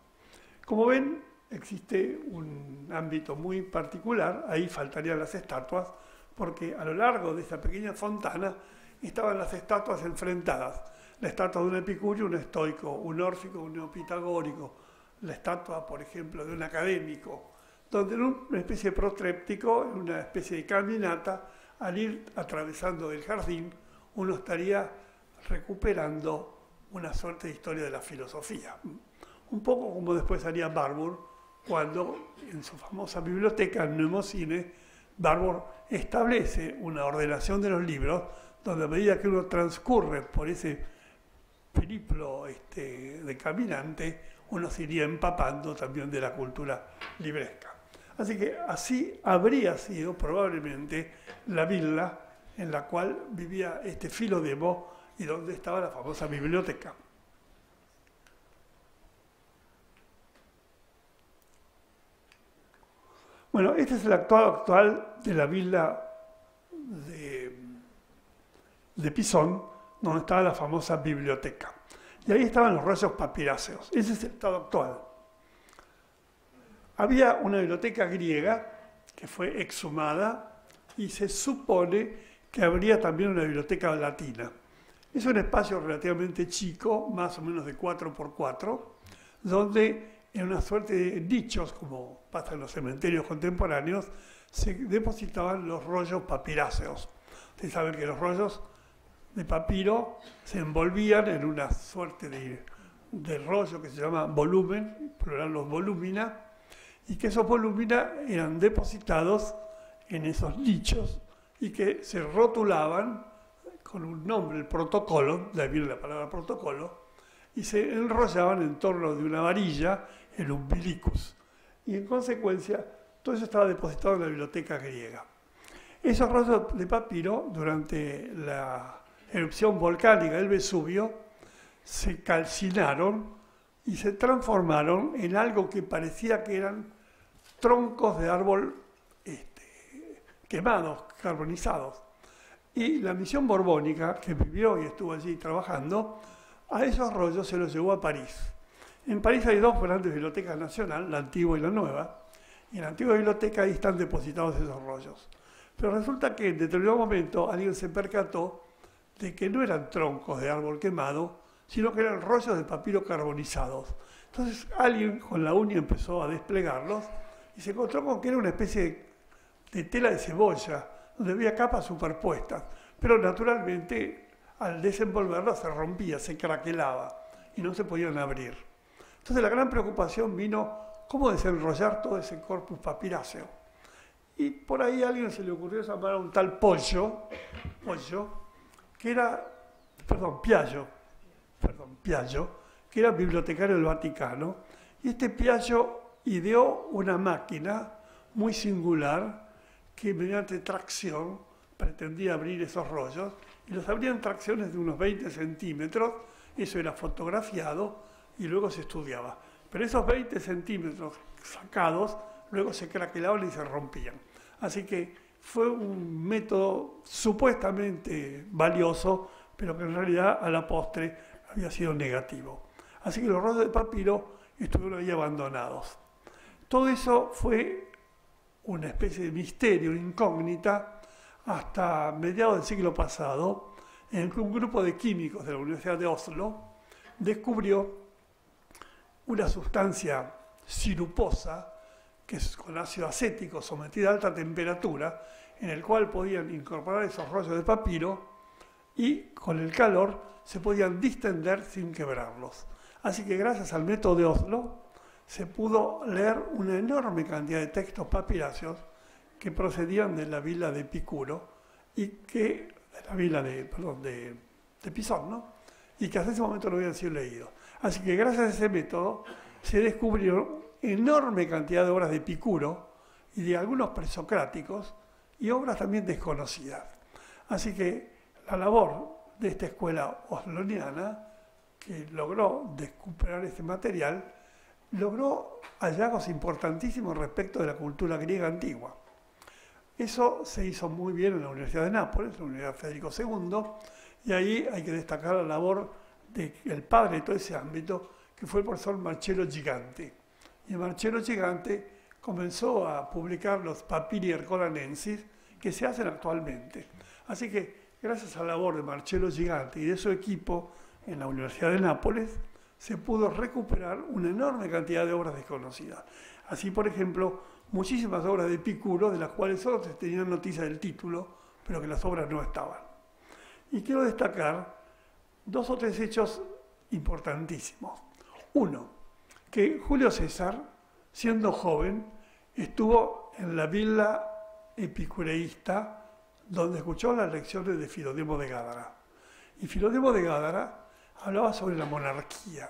Como ven, existe un ámbito muy particular, ahí faltarían las estatuas, porque a lo largo de esta pequeña fontana estaban las estatuas enfrentadas. La estatua de un epicurio, un estoico, un órfico, un neopitagórico, la estatua, por ejemplo, de un académico, donde en una especie de protréptico, en una especie de caminata, al ir atravesando el jardín, uno estaría recuperando una suerte de historia de la filosofía. Un poco como después haría Barbour, cuando en su famosa biblioteca, el Mnemosine, Barbour establece una ordenación de los libros, donde a medida que uno transcurre por ese periplo de caminante, uno se iría empapando también de la cultura libresca. Así que así habría sido probablemente la villa en la cual vivía este Filodemo y donde estaba la famosa biblioteca. Bueno, este es el actual de la villa de Pisón, donde estaba la famosa biblioteca. Y ahí estaban los rollos papiráceos. Ese es el estado actual. Había una biblioteca griega que fue exhumada y se supone que habría también una biblioteca latina. Es un espacio relativamente chico, más o menos de 4x4, donde en una suerte de nichos, como pasa en los cementerios contemporáneos, se depositaban los rollos papiráceos. Ustedes saben que los rollos de papiro se envolvían en una suerte de rollo que se llama volumen, plural los volumina, y que esos volumina eran depositados en esos nichos y que se rotulaban con un nombre, el protocolo, de ahí viene la palabra protocolo, y se enrollaban en torno de una varilla, el umbilicus. Y en consecuencia, todo eso estaba depositado en la biblioteca griega. Esos rollos de papiro, durante la erupción volcánica del Vesubio, se calcinaron y se transformaron en algo que parecía que eran troncos de árbol quemados, carbonizados. Y la misión borbónica, que vivió y estuvo allí trabajando, a esos rollos se los llevó a París. En París hay dos grandes bibliotecas nacionales, la antigua y la nueva, y en la antigua biblioteca ahí están depositados esos rollos. Pero resulta que en determinado momento alguien se percató de que no eran troncos de árbol quemado, sino que eran rollos de papiro carbonizados. Entonces alguien con la uña empezó a desplegarlos y se encontró con que era una especie de tela de cebolla, donde había capas superpuestas, pero naturalmente al desenvolverlas se rompía, se craquelaba y no se podían abrir. Entonces la gran preocupación vino cómo desenrollar todo ese corpus papiráceo. Y por ahí a alguien se le ocurrió llamar a un tal Piaggio, que era bibliotecario del Vaticano, y este Piaggio ideó una máquina muy singular que mediante tracción pretendía abrir esos rollos, y los abría en tracciones de unos 20 centímetros, eso era fotografiado y luego se estudiaba. Pero esos 20 centímetros sacados luego se craquelaban y se rompían. Así que fue un método supuestamente valioso, pero que en realidad a la postre había sido negativo. Así que los rollos de papiro estuvieron ahí abandonados. Todo eso fue una especie de misterio, incógnita, hasta mediados del siglo pasado, en que un grupo de químicos de la Universidad de Oslo descubrió una sustancia siruposa, que es con ácido acético sometida a alta temperatura, en el cual podían incorporar esos rollos de papiro y con el calor se podían distender sin quebrarlos. Así que gracias al método de Oslo se pudo leer una enorme cantidad de textos papiráceos que procedían de la vila de Epicuro y que, de la vila de Pisón, ¿no? Y que hasta ese momento no habían sido leídos. Así que gracias a ese método se descubrieron enorme cantidad de obras de Epicuro y de algunos presocráticos y obras también desconocidas. Así que la labor de esta escuela osloniana, que logró recuperar este material, logró hallazgos importantísimos respecto de la cultura griega antigua. Eso se hizo muy bien en la Universidad de Nápoles, la Universidad Federico II, y ahí hay que destacar la labor del padre de todo ese ámbito, que fue el profesor Marcello Gigante. Y Marcello Gigante comenzó a publicar los Papiri Ercolanensis que se hacen actualmente. Así que, gracias a la labor de Marcello Gigante y de su equipo en la Universidad de Nápoles, se pudo recuperar una enorme cantidad de obras desconocidas. Así, por ejemplo, muchísimas obras de Epicuro, de las cuales solo se tenían noticia del título, pero que las obras no estaban. Y quiero destacar 2 o 3 hechos importantísimos. Uno, que Julio César, siendo joven, estuvo en la villa epicureísta, donde escuchó las lecciones de Filodemo de Gádara. Y Filodemo de Gádara hablaba sobre la monarquía.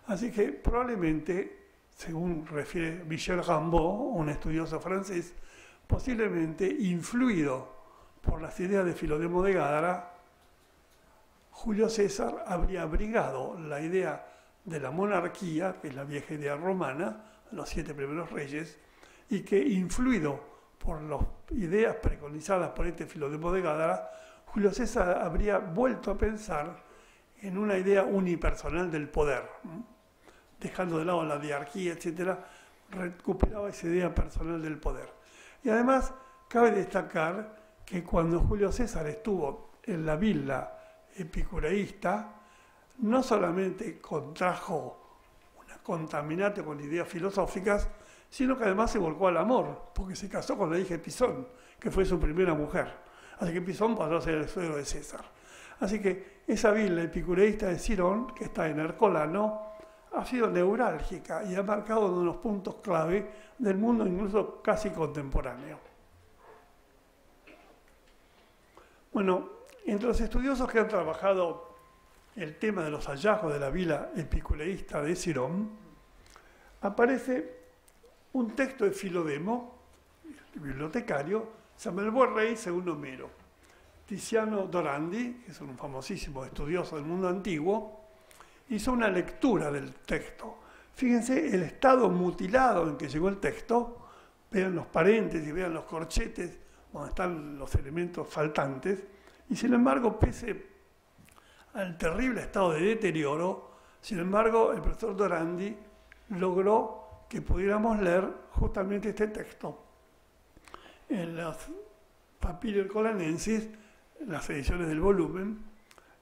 Así que probablemente, según refiere Michel Rambaud, un estudioso francés, posiblemente influido por las ideas de Filodemo de Gádara, Julio César habría abrigado la idea de la monarquía, que es la vieja idea romana, los 7 primeros reyes, y que, influido por las ideas preconizadas por este Filodemo de Gádara, Julio César habría vuelto a pensar en una idea unipersonal del poder, dejando de lado la diarquía, etc., recuperaba esa idea personal del poder. Y además, cabe destacar que cuando Julio César estuvo en la villa epicureísta, no solamente contrajo una contaminante con ideas filosóficas, sino que además se volcó al amor, porque se casó con la hija de Pisón, que fue su primera mujer. Así que Pisón pasó a ser el suegro de César. Así que esa villa epicureísta de Cirón, que está en Ercolano, ha sido neurálgica y ha marcado uno de los puntos clave del mundo, incluso casi contemporáneo. Bueno, entre los estudiosos que han trabajado el tema de los hallazgos de la villa epicureísta de Cirón, aparece un texto de Filodemo, el bibliotecario, se llama El buen rey según Homero. Tiziano Dorandi, que es un famosísimo estudioso del mundo antiguo, hizo una lectura del texto. Fíjense el estado mutilado en que llegó el texto, vean los paréntesis, vean los corchetes, donde están los elementos faltantes, y sin embargo, pese al terrible estado de deterioro, sin embargo, el profesor Dorandi logró que pudiéramos leer justamente este texto. En los Papiri Ercolanensis, las ediciones del volumen,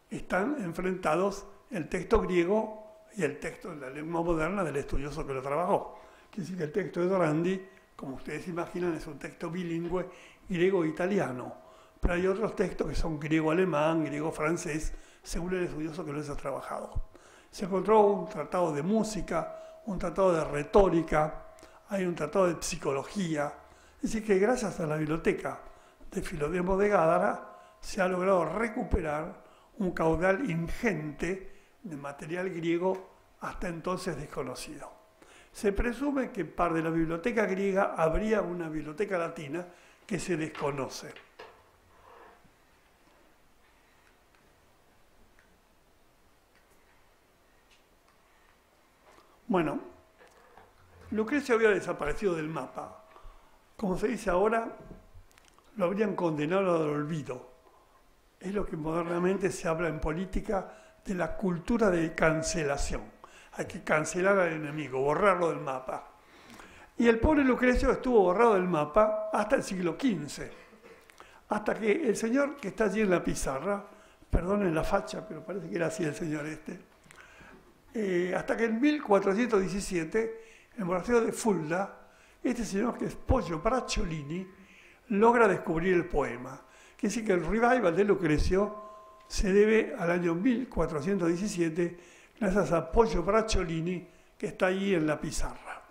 están enfrentados el texto griego y el texto de la lengua moderna del estudioso que lo trabajó. Quiere decir que el texto de Dorandi, como ustedes imaginan, es un texto bilingüe griego-italiano, pero hay otros textos que son griego-alemán, griego-francés, según el estudioso que lo haya trabajado. Se encontró un tratado de música, un tratado de retórica, hay un tratado de psicología. Es decir, que gracias a la biblioteca de Filodemo de Gádara se ha logrado recuperar un caudal ingente de material griego hasta entonces desconocido. Se presume que par de la biblioteca griega habría una biblioteca latina que se desconoce. Bueno, Lucrecio había desaparecido del mapa. Como se dice ahora, lo habrían condenado al olvido. Es lo que modernamente se habla en política de la cultura de cancelación. Hay que cancelar al enemigo, borrarlo del mapa. Y el pobre Lucrecio estuvo borrado del mapa hasta el siglo XV. Hasta que el señor que está allí en la pizarra, perdonen la facha, pero parece que era así el señor este, hasta que en 1417, en el monasterio de Fulda, este señor que es Poggio Bracciolini logra descubrir el poema. Quiere decir que el revival de Lucrecio se debe al año 1417, gracias a Poggio Bracciolini, que está ahí en la pizarra.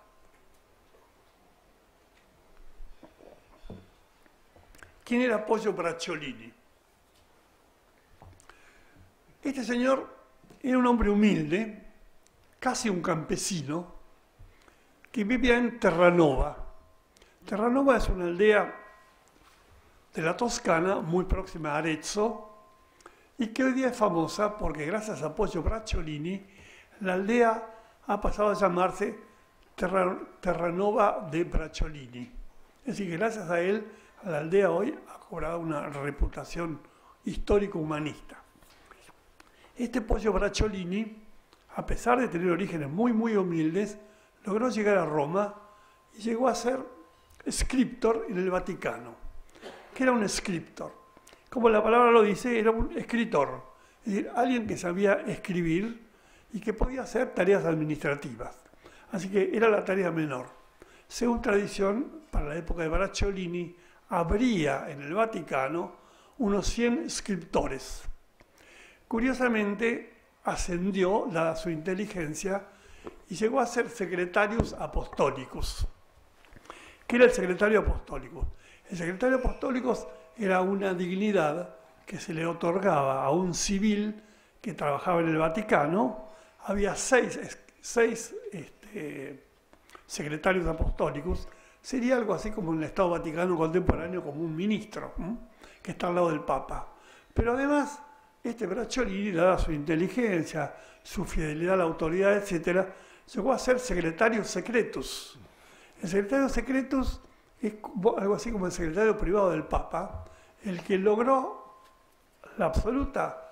¿Quién era Poggio Bracciolini? Este señor era un hombre humilde, casi un campesino, que vivía en Terranova. Terranova es una aldea de la Toscana, muy próxima a Arezzo, y que hoy día es famosa porque gracias a Poggio Bracciolini, la aldea ha pasado a llamarse Terranova de Bracciolini. Es decir, que gracias a él, la aldea hoy ha cobrado una reputación histórico-humanista. Este Poggio Bracciolini, a pesar de tener orígenes muy humildes, logró llegar a Roma y llegó a ser scriptor en el Vaticano. ¿Qué era un scriptor? Como la palabra lo dice, era un escritor, es decir, alguien que sabía escribir y que podía hacer tareas administrativas. Así que era la tarea menor. Según tradición, para la época de Bracciolini, habría en el Vaticano unos 100 scriptores. Curiosamente, ascendió, dada su inteligencia, y llegó a ser secretarius apostolicus. ¿Qué era el secretario apostólico? El secretario apostólico era una dignidad que se le otorgaba a un civil que trabajaba en el Vaticano. Había seis secretarios apostólicos. Sería algo así como en el Estado Vaticano contemporáneo, como un ministro, que está al lado del Papa. Pero además, este Bracciolini, dada su inteligencia, su fidelidad a la autoridad, etc., llegó a ser secretario secretus. El secretario secretus es algo así como el secretario privado del Papa, el que logró la absoluta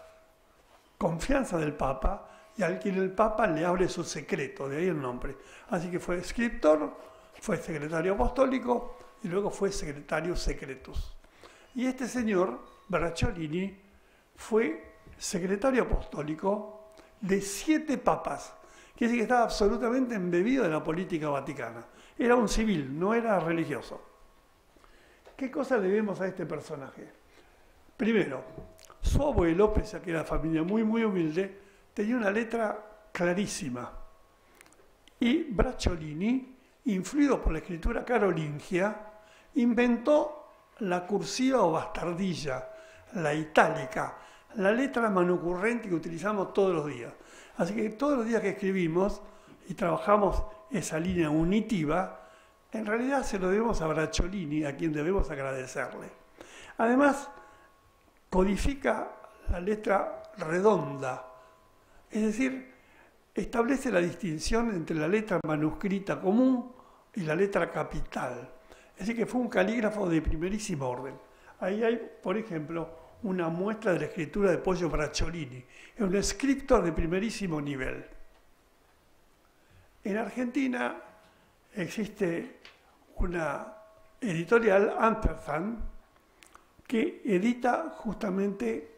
confianza del Papa y al quien el Papa le abre su secreto, de ahí el nombre. Así que fue escritor, fue secretario apostólico y luego fue secretario secretus. Y este señor, Bracciolini, fue secretario apostólico de 7 papas, que es decir, que estaba absolutamente embebido en la política vaticana. Era un civil, no era religioso. ¿Qué cosa le vemos a este personaje? Primero, su abuelo, pese a que era de familia muy humilde, tenía una letra clarísima. Y Bracciolini, influido por la escritura carolingia, inventó la cursiva o bastardilla, la itálica, la letra manuscurrente que utilizamos todos los días. Así que todos los días que escribimos y trabajamos esa línea unitiva, en realidad se lo debemos a Bracciolini, a quien debemos agradecerle. Además, codifica la letra redonda, es decir, establece la distinción entre la letra manuscrita común y la letra capital. Es decir, que fue un calígrafo de primerísimo orden. Ahí hay, por ejemplo, una muestra de la escritura de Poggio Bracciolini. Es un escritor de primerísimo nivel. En Argentina existe una editorial, Ampersand, que edita justamente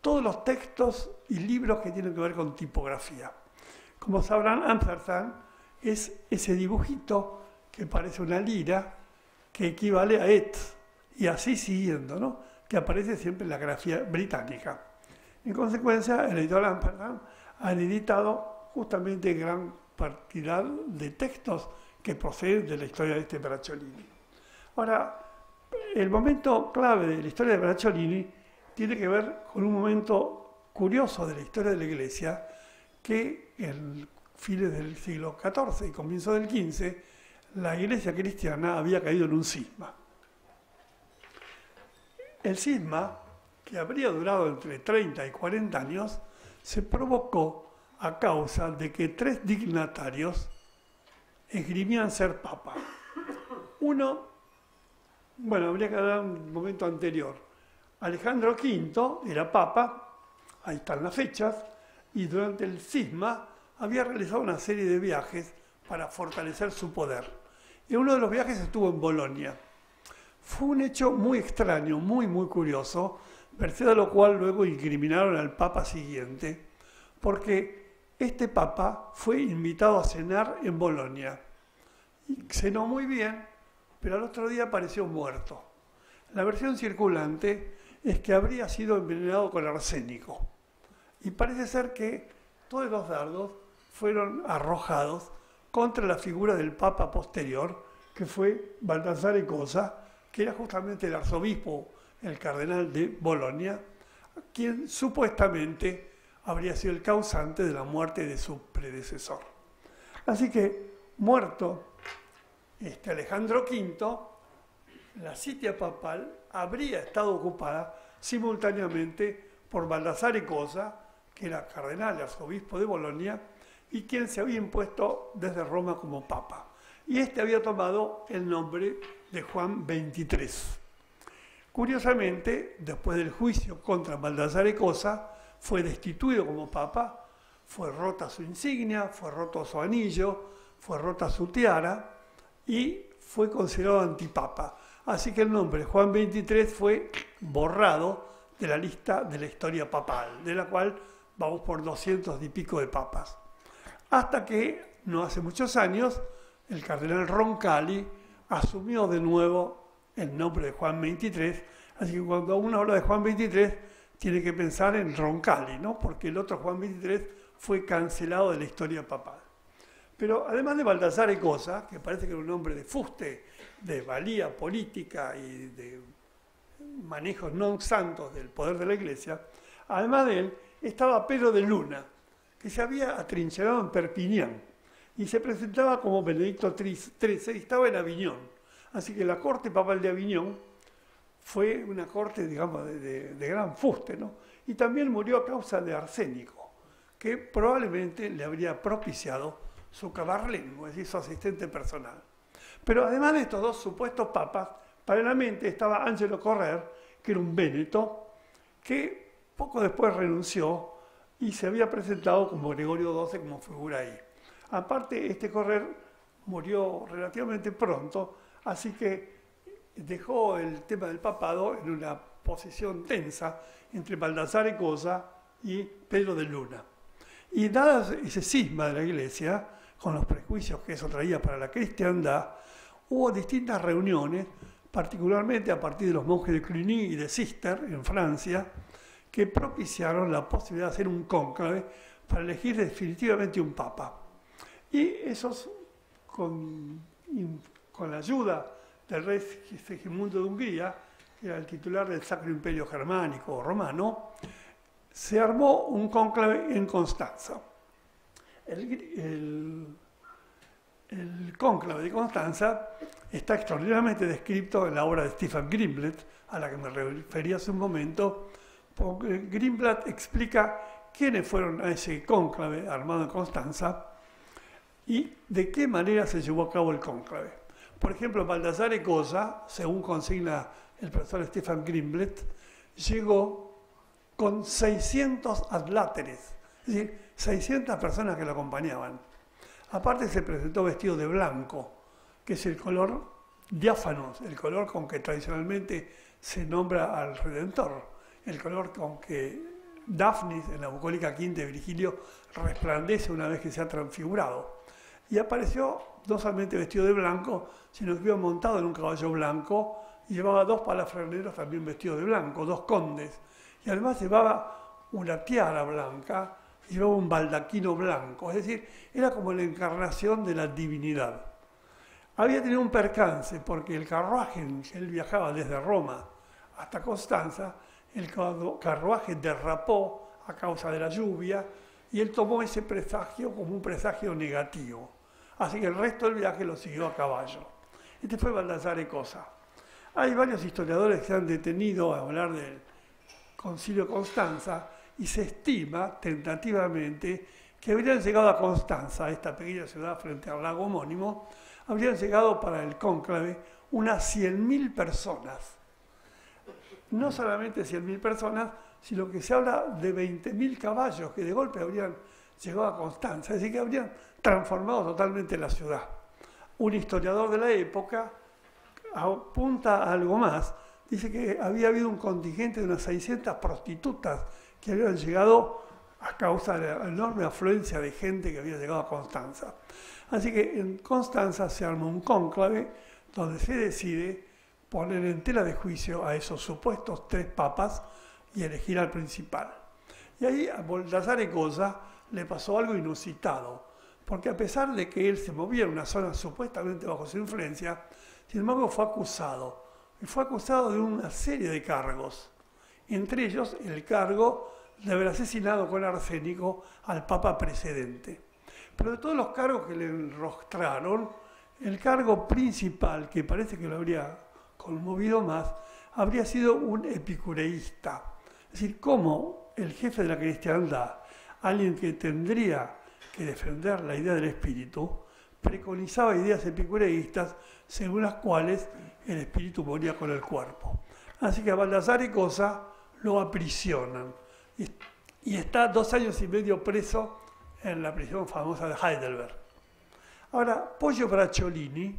todos los textos y libros que tienen que ver con tipografía. Como sabrán, Ampersand es ese dibujito que parece una lira, que equivale a et, y así siguiendo, ¿no?, que aparece siempre en la grafía británica. En consecuencia, el editor Ampersand ha editado justamente gran cantidad de textos que proceden de la historia de este Bracciolini. Ahora, el momento clave de la historia de Bracciolini tiene que ver con un momento curioso de la historia de la Iglesia, que en fines del siglo XIV y comienzo del XV, la Iglesia cristiana había caído en un cisma. El cisma, que habría durado entre 30 y 40 años, se provocó a causa de que 3 dignatarios esgrimían ser papa. Uno, bueno, habría que dar un momento anterior. Alejandro V era papa, ahí están las fechas, y durante el cisma había realizado una serie de viajes para fortalecer su poder. Y uno de los viajes estuvo en Bolonia. Fue un hecho muy extraño, muy curioso, merced a lo cual luego incriminaron al papa siguiente, porque este papa fue invitado a cenar en Bolonia. Y cenó muy bien, pero al otro día apareció muerto. La versión circulante es que habría sido envenenado con arsénico. Y parece ser que todos los dardos fueron arrojados contra la figura del papa posterior, que fue Baldassare Cosa, que era justamente el arzobispo, el cardenal de Bolonia, quien supuestamente habría sido el causante de la muerte de su predecesor. Así que, muerto Alejandro V, la sitia papal habría estado ocupada simultáneamente por Baldassare Cosa, que era cardenal y arzobispo de Bolonia, y quien se había impuesto desde Roma como papa. Y había tomado el nombre de Juan XXIII. Curiosamente, después del juicio contra Baldassare Cosa, fue destituido como papa, fue rota su insignia, fue roto su anillo, fue rota su tiara y fue considerado antipapa. Así que el nombre Juan XXIII fue borrado de la lista de la historia papal, de la cual vamos por 200 y pico de papas. Hasta que, no hace muchos años, el cardenal Roncalli asumió de nuevo el nombre de Juan XXIII, así que cuando uno habla de Juan XXIII tiene que pensar en Roncalli, ¿no? Porque el otro Juan XXIII fue cancelado de la historia papal. Pero además de Baldassare Cosa, que parece que era un hombre de fuste, de valía política y de manejos no santos del poder de la Iglesia, además de él estaba Pedro de Luna, que se había atrincherado en Perpiñán y se presentaba como Benedicto XIII y estaba en Aviñón. Así que la corte papal de Aviñón fue una corte, digamos, de gran fuste, ¿no? Y también murió a causa de arsénico, que probablemente le habría propiciado su cabarlengo, es decir, su asistente personal. Pero además de estos dos supuestos papas, paralelamente estaba Angelo Correr, que era un véneto, que poco después renunció y se había presentado como Gregorio XII como figura ahí. Aparte, este Correr murió relativamente pronto, así que dejó el tema del papado en una posición tensa entre Baldassare Cosa y Pedro de Luna. Y dado ese cisma de la Iglesia, con los prejuicios que eso traía para la cristiandad, hubo distintas reuniones, particularmente a partir de los monjes de Cluny y de Cister, en Francia, que propiciaron la posibilidad de hacer un cónclave para elegir definitivamente un papa. Y esos, con la ayuda del rey Segismundo de Hungría, que era el titular del Sacro Imperio Germánico o Romano, se armó un cónclave en Constanza. El cónclave de Constanza está extraordinariamente descrito en la obra de Stefan Grimblat, a la que me referí hace un momento, porque Grimblat explica quiénes fueron a ese cónclave armado en Constanza y de qué manera se llevó a cabo el cónclave. Por ejemplo, Baldassare Cosa, según consigna el profesor Stefan Grimblat, llegó con 600 adláteres, es decir, 600 personas que lo acompañaban. Aparte se presentó vestido de blanco, que es el color diáfanos, el color con que tradicionalmente se nombra al Redentor, el color con que Daphnis en la bucólica quinta de Virgilio resplandece una vez que se ha transfigurado. Y apareció no solamente vestido de blanco, sino que iba montado en un caballo blanco y llevaba dos palafreneros también vestidos de blanco, dos condes. Y además llevaba una tiara blanca, llevaba un baldaquino blanco, es decir, era como la encarnación de la divinidad. Había tenido un percance porque el carruaje en que él viajaba desde Roma hasta Constanza, el carruaje derrapó a causa de la lluvia y él tomó ese presagio como un presagio negativo. Así que el resto del viaje lo siguió a caballo. Este fue Baldassare Cosa. Hay varios historiadores que se han detenido a hablar del Concilio de Constanza y se estima tentativamente que habrían llegado a Constanza, esta pequeña ciudad frente al lago homónimo, habrían llegado para el cónclave unas 100.000 personas. No solamente 100.000 personas, sino que se habla de 20.000 caballos que de golpe habrían llegado a Constanza, es decir, que habrían transformado totalmente la ciudad. Un historiador de la época apunta a algo más, dice que había habido un contingente de unas 600 prostitutas que habían llegado a causa de la enorme afluencia de gente que había llegado a Constanza. Así que en Constanza se arma un cónclave donde se decide poner en tela de juicio a esos supuestos 3 papas y elegir al principal. Y ahí a Baldassare Cosa le pasó algo inusitado, porque a pesar de que él se movía en una zona supuestamente bajo su influencia, sin embargo fue acusado. Y fue acusado de una serie de cargos, entre ellos el cargo de haber asesinado con arsénico al papa precedente. Pero de todos los cargos que le enrostraron, el cargo principal, que parece que lo habría conmovido más, habría sido un epicureísta. Es decir, cómo el jefe de la cristiandad, alguien que tendría que defender la idea del espíritu, preconizaba ideas epicureístas según las cuales el espíritu moría con el cuerpo. Así que a Baldassare Cosa lo aprisionan y está 2 años y medio preso en la prisión famosa de Heidelberg. Ahora, Poggio Bracciolini,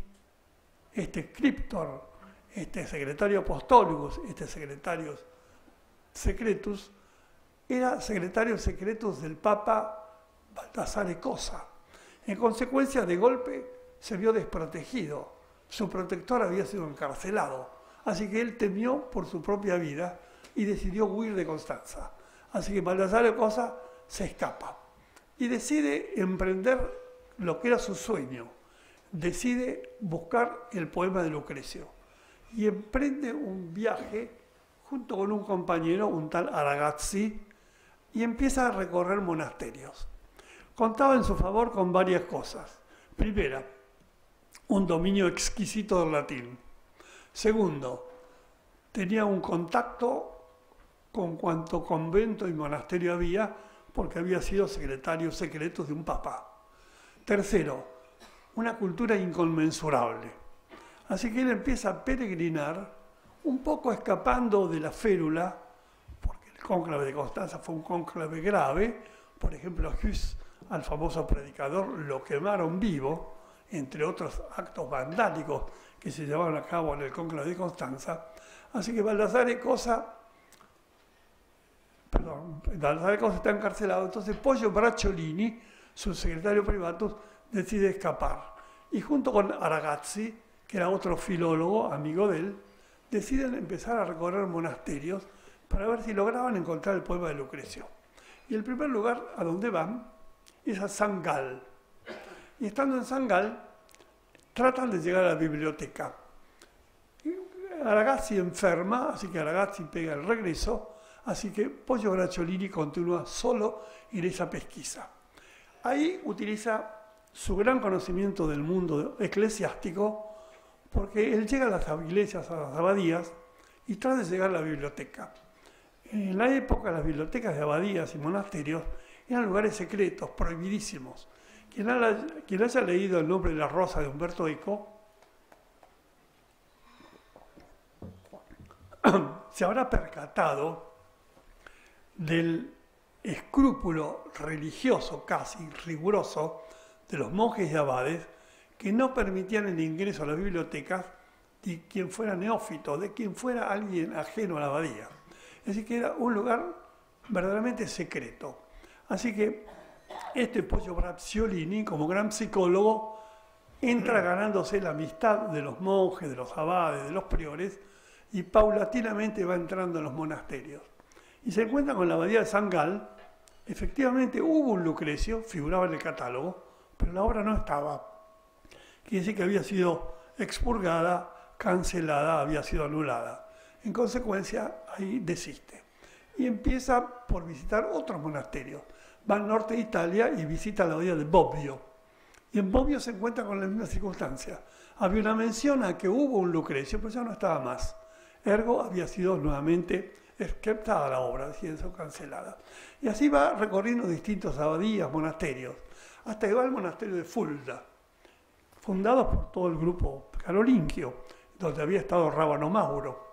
este scriptor, este secretario apostólicos, este secretario secretus, era secretario secretus del Papa Baldassare Cosa. En consecuencia, de golpe, se vio desprotegido. Su protector había sido encarcelado, así que él temió por su propia vida y decidió huir de Constanza. Así que Baldassare Cosa se escapa y decide emprender lo que era su sueño. Decide buscar el poema de Lucrecio y emprende un viaje junto con un compañero, un tal Aragazzi, y empieza a recorrer monasterios. Contaba en su favor con varias cosas. Primera, un dominio exquisito del latín. Segundo, tenía un contacto con cuanto convento y monasterio había, porque había sido secretario secreto de un papa. Tercero, una cultura inconmensurable. Así que él empieza a peregrinar, un poco escapando de la férula, porque el cónclave de Constanza fue un cónclave grave. Por ejemplo, Hus, al famoso predicador, lo quemaron vivo, entre otros actos vandálicos que se llevaron a cabo en el cónclave de Constanza. Así que Baldassare Cosa está encarcelado. Entonces Poggio Bracciolini, su secretario privado, decide escapar. Y junto con Aragazzi, que era otro filólogo, amigo de él, deciden empezar a recorrer monasterios para ver si lograban encontrar el poema de Lucrecio. Y el primer lugar a donde van es a San Gal. Y estando en San Gal, tratan de llegar a la biblioteca. Y Aragazzi enferma, así que Aragazzi pega el regreso, así que Poggio Bracciolini continúa solo en esa pesquisa. Ahí utiliza su gran conocimiento del mundo eclesiástico, porque él llega a las iglesias, a las abadías, y trata de llegar a la biblioteca. En la época, las bibliotecas de abadías y monasterios eran lugares secretos, prohibidísimos. Quien haya leído El nombre de la rosa de Umberto Eco, se habrá percatado del escrúpulo religioso casi riguroso de los monjes y abades, que no permitían el ingreso a las bibliotecas de quien fuera neófito, de quien fuera alguien ajeno a la abadía. Es decir, que era un lugar verdaderamente secreto. Así que este Poggio Bracciolini, como gran psicólogo, entra ganándose la amistad de los monjes, de los abades, de los priores, y paulatinamente va entrando en los monasterios. Y se encuentra con la abadía de San Gal. Efectivamente hubo un Lucrecio, figuraba en el catálogo, pero la obra no estaba. Quiere decir que había sido expurgada, cancelada, había sido anulada. En consecuencia, ahí desiste. Y empieza por visitar otros monasterios. Va al norte de Italia y visita la abadía de Bobbio. Y en Bobbio se encuentra con la misma circunstancia. Había una mención a que hubo un Lucrecio, pero ya no estaba más. Ergo, había sido nuevamente exceptada la obra, siendo cancelada. Y así va recorriendo distintos abadías, monasterios, hasta que va al monasterio de Fulda, fundados por todo el grupo carolingio, donde había estado Rábano Mauro.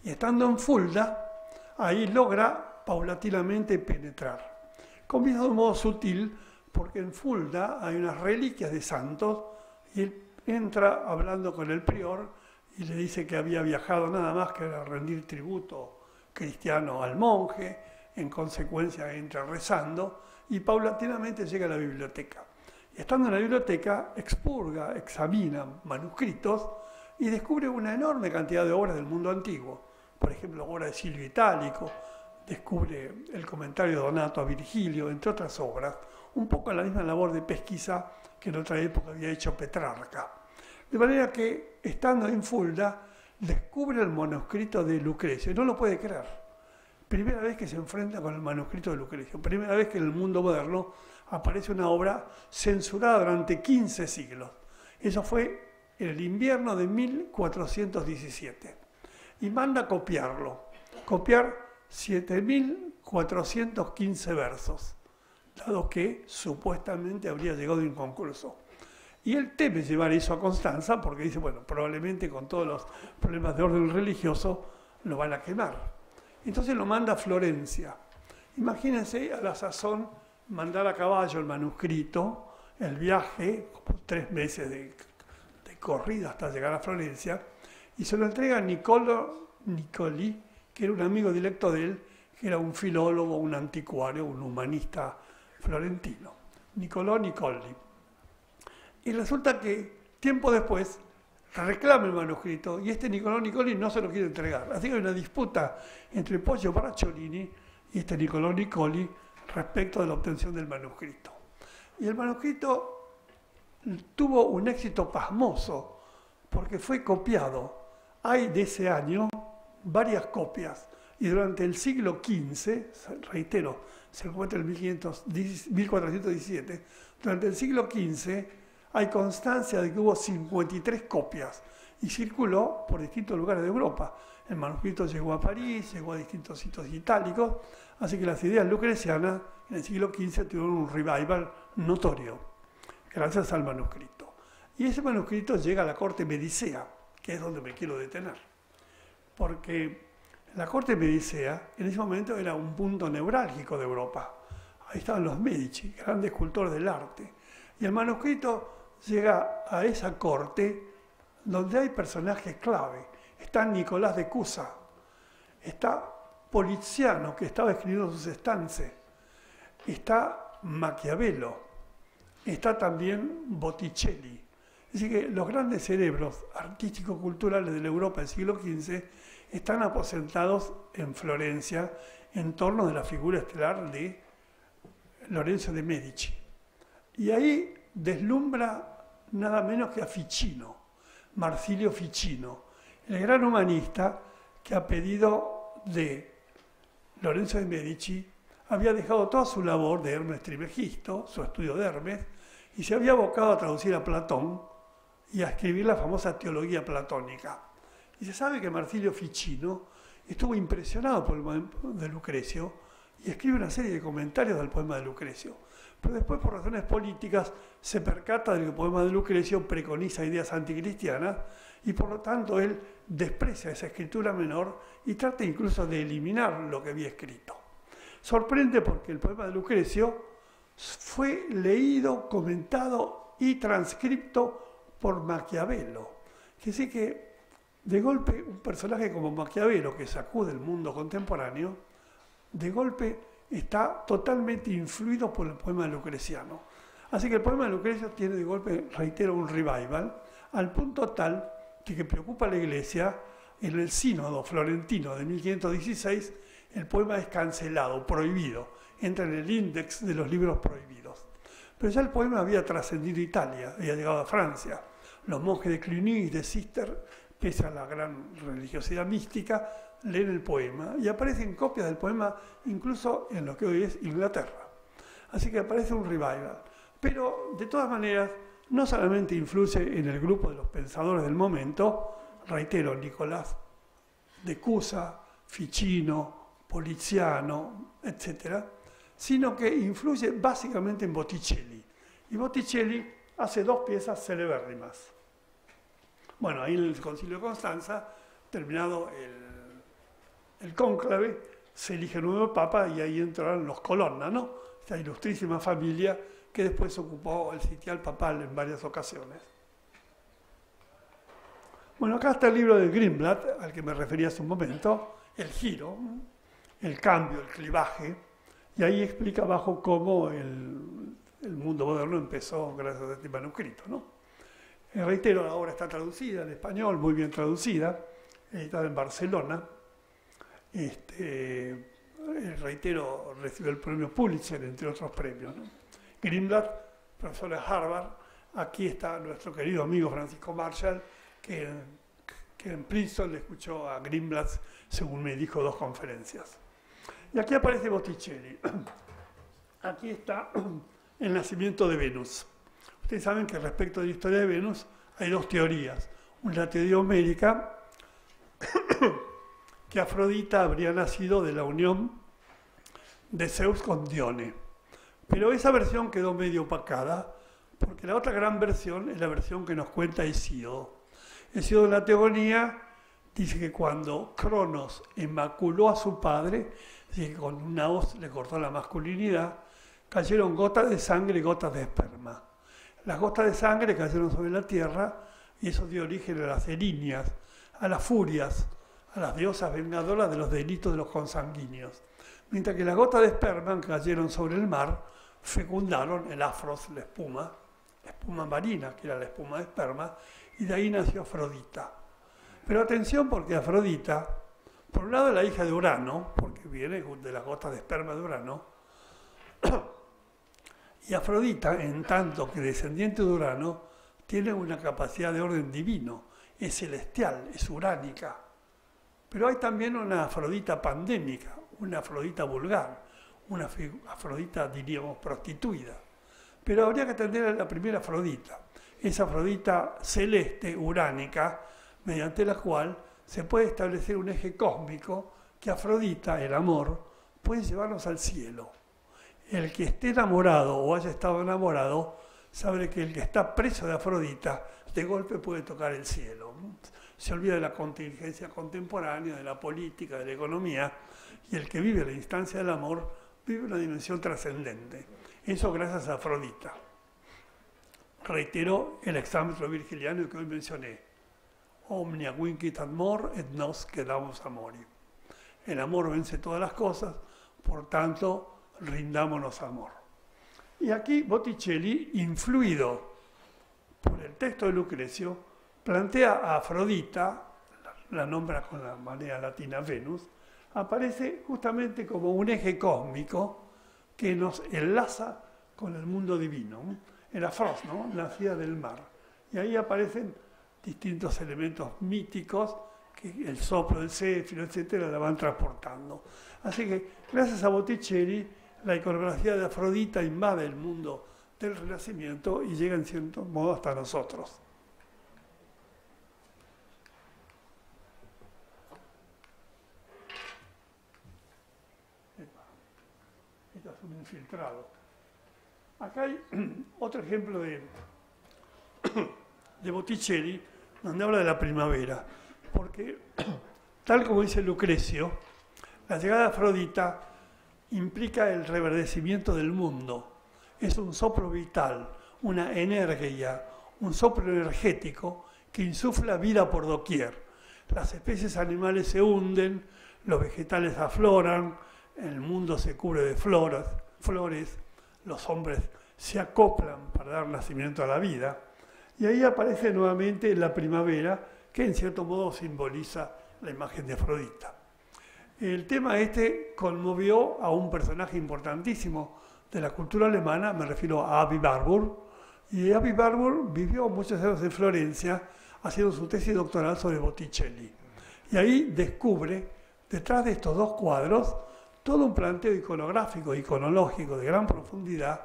Y estando en Fulda, ahí logra paulatinamente penetrar. Comienza de un modo sutil, porque en Fulda hay unas reliquias de santos, y él entra hablando con el prior y le dice que había viajado nada más que a rendir tributo cristiano al monje, en consecuencia entra rezando y paulatinamente llega a la biblioteca. Y estando en la biblioteca, expurga, examina manuscritos y descubre una enorme cantidad de obras del mundo antiguo. Por ejemplo, obras de Silvio Itálico, descubre el comentario de Donato a Virgilio, entre otras obras, un poco la misma labor de pesquisa que en otra época había hecho Petrarca. De manera que, estando en Fulda, descubre el manuscrito de Lucrecio y no lo puede creer. Primera vez que se enfrenta con el manuscrito de Lucrecio, primera vez que en el mundo moderno aparece una obra censurada durante 15 siglos. Eso fue en el invierno de 1417. Y manda a copiarlo, copiar 7.415 versos, dado que supuestamente habría llegado inconcluso. Y él teme llevar eso a Constanza porque dice, bueno, probablemente con todos los problemas de orden religioso lo van a quemar. Entonces lo manda a Florencia. Imagínense a la sazón mandar a caballo el manuscrito, el viaje, como 3 meses de corrida hasta llegar a Florencia, y se lo entrega a Niccolò Nicoli, que era un amigo directo de él, que era un filólogo, un anticuario, un humanista florentino. Niccolò Nicoli. Y resulta que tiempo después reclama el manuscrito y este Niccolò Nicoli no se lo quiere entregar. Así que hay una disputa entre Poggio Bracciolini y este Niccolò Nicoli respecto de la obtención del manuscrito. Y el manuscrito tuvo un éxito pasmoso porque fue copiado. Hay de ese año varias copias y durante el siglo XV, reitero, se encuentra en 1417, durante el siglo XV hay constancia de que hubo 53 copias y circuló por distintos lugares de Europa. El manuscrito llegó a París, llegó a distintos sitios itálicos, así que las ideas lucrecianas en el siglo XV tuvieron un revival notorio, gracias al manuscrito. Y ese manuscrito llega a la corte medicea, que es donde me quiero detener, porque la corte medicea en ese momento era un punto neurálgico de Europa. Ahí estaban los Medici, grandes cultores del arte, y el manuscrito llega a esa corte donde hay personajes clave. Está Nicolás de Cusa, está Poliziano, que estaba escribiendo sus estances, está Maquiavelo, está también Botticelli. Así que los grandes cerebros artístico-culturales de la Europa del siglo XV están aposentados en Florencia en torno de la figura estelar de Lorenzo de Medici. Y ahí deslumbra nada menos que a Ficino, Marsilio Ficino, el gran humanista que a pedido de Lorenzo de Medici había dejado toda su labor de Hermes Trismegisto, su estudio de Hermes, y se había abocado a traducir a Platón y a escribir la famosa teología platónica. Y se sabe que Marsilio Ficino estuvo impresionado por el poema de Lucrecio y escribe una serie de comentarios del poema de Lucrecio. Pero después, por razones políticas, se percata de que el poema de Lucrecio preconiza ideas anticristianas y por lo tanto él desprecia esa escritura menor y trata incluso de eliminar lo que había escrito. Sorprende porque el poema de Lucrecio fue leído, comentado y transcripto por Maquiavelo. Que sí que de golpe un personaje como Maquiavelo, que sacude el mundo contemporáneo, de golpe está totalmente influido por el poema lucreciano. Así que el poema de Lucrecio tiene de golpe, reitero, un revival, al punto tal que preocupa a la Iglesia. En el sínodo florentino de 1516, el poema es cancelado, prohibido, entra en el índex de los libros prohibidos. Pero ya el poema había trascendido Italia, había llegado a Francia. Los monjes de Cluny y de Cister, pese a la gran religiosidad mística, leen el poema y aparecen copias del poema incluso en lo que hoy es Inglaterra. Así que aparece un revival. Pero de todas maneras, no solamente influye en el grupo de los pensadores del momento, reitero, Nicolás de Cusa, Ficino, Poliziano, etc., sino que influye básicamente en Botticelli. Y Botticelli hace 2 piezas celebérrimas. Bueno, ahí en el Concilio de Constanza, terminado el cónclave, se elige un nuevo papa y ahí entrarán los Colonna, ¿no? Esta ilustrísima familia que después ocupó el sitial papal en varias ocasiones. Bueno, acá está el libro de Greenblatt, al que me refería hace un momento, El Giro. el cambio, el clivaje, y ahí explica abajo cómo el mundo moderno empezó gracias a este manuscrito, ¿no? Reitero, la obra está traducida en español, muy bien traducida, editada en Barcelona. Reitero, recibió el premio Pulitzer, entre otros premios, ¿no? Greenblatt, profesor de Harvard. Aquí está nuestro querido amigo Francisco Marshall, que en Princeton le escuchó a Greenblatt, según me dijo, 2 conferencias. Y aquí aparece Botticelli. Aquí está el nacimiento de Venus. Ustedes saben que respecto de la historia de Venus hay 2 teorías. Una teoría homérica, que Afrodita habría nacido de la unión de Zeus con Dione. Pero esa versión quedó medio opacada, porque la otra gran versión es la versión que nos cuenta Hesíodo. Hesíodo en la Teogonía dice que cuando Cronos emaculó a su padre, dice que con una hoz le cortó la masculinidad, cayeron gotas de sangre y gotas de esperma. Las gotas de sangre cayeron sobre la tierra y eso dio origen a las erinias, a las furias, a las diosas vengadoras de los delitos de los consanguíneos. Mientras que las gotas de esperma cayeron sobre el mar, fecundaron el afros, la espuma marina, que era la espuma de esperma, y de ahí nació Afrodita. Pero atención, porque Afrodita, por un lado, es la hija de Urano, porque viene de las gotas de esperma de Urano, y Afrodita, en tanto que descendiente de Urano, tiene una capacidad de orden divino, es celestial, es uránica. Pero hay también una Afrodita pandémica, una Afrodita vulgar, una Afrodita, diríamos, prostituida. Pero habría que atender a la primera Afrodita, esa Afrodita celeste, uránica, mediante la cual se puede establecer un eje cósmico que Afrodita, el amor, puede llevarnos al cielo. El que esté enamorado o haya estado enamorado, sabe que el que está preso de Afrodita, de golpe puede tocar el cielo. Se olvida de la contingencia contemporánea, de la política, de la economía, y el que vive la instancia del amor vive una dimensión trascendente. Eso gracias a Afrodita. Reitero el exámetro virgiliano que hoy mencioné. Omnia vincit amor et nos quedamos amori. El amor vence todas las cosas, por tanto, rindámonos amor. Y aquí Botticelli, influido por el texto de Lucrecio, plantea a Afrodita, la nombra con la manera latina Venus, aparece justamente como un eje cósmico que nos enlaza con el mundo divino. El Afros, ¿no? Nacida del mar. Y ahí aparecen distintos elementos míticos que el soplo del céfiro, etcétera, la van transportando. Así que, gracias a Botticelli, la iconografía de Afrodita invade el mundo del Renacimiento y llega en cierto modo hasta nosotros. Esto es un infiltrado. Acá hay otro ejemplo de Botticelli, donde habla de la primavera, porque tal como dice Lucrecio, la llegada de Afrodita implica el reverdecimiento del mundo. Es un soplo vital, una energía, un soplo energético que insufla vida por doquier. Las especies animales se hunden, los vegetales afloran, el mundo se cubre de flores, los hombres se acoplan para dar nacimiento a la vida. Y ahí aparece nuevamente la primavera, que en cierto modo simboliza la imagen de Afrodita. El tema este conmovió a un personaje importantísimo de la cultura alemana, me refiero a Aby Warburg, y Aby Warburg vivió muchos años en Florencia haciendo su tesis doctoral sobre Botticelli. Y ahí descubre, detrás de estos 2 cuadros, todo un planteo iconográfico, iconológico de gran profundidad,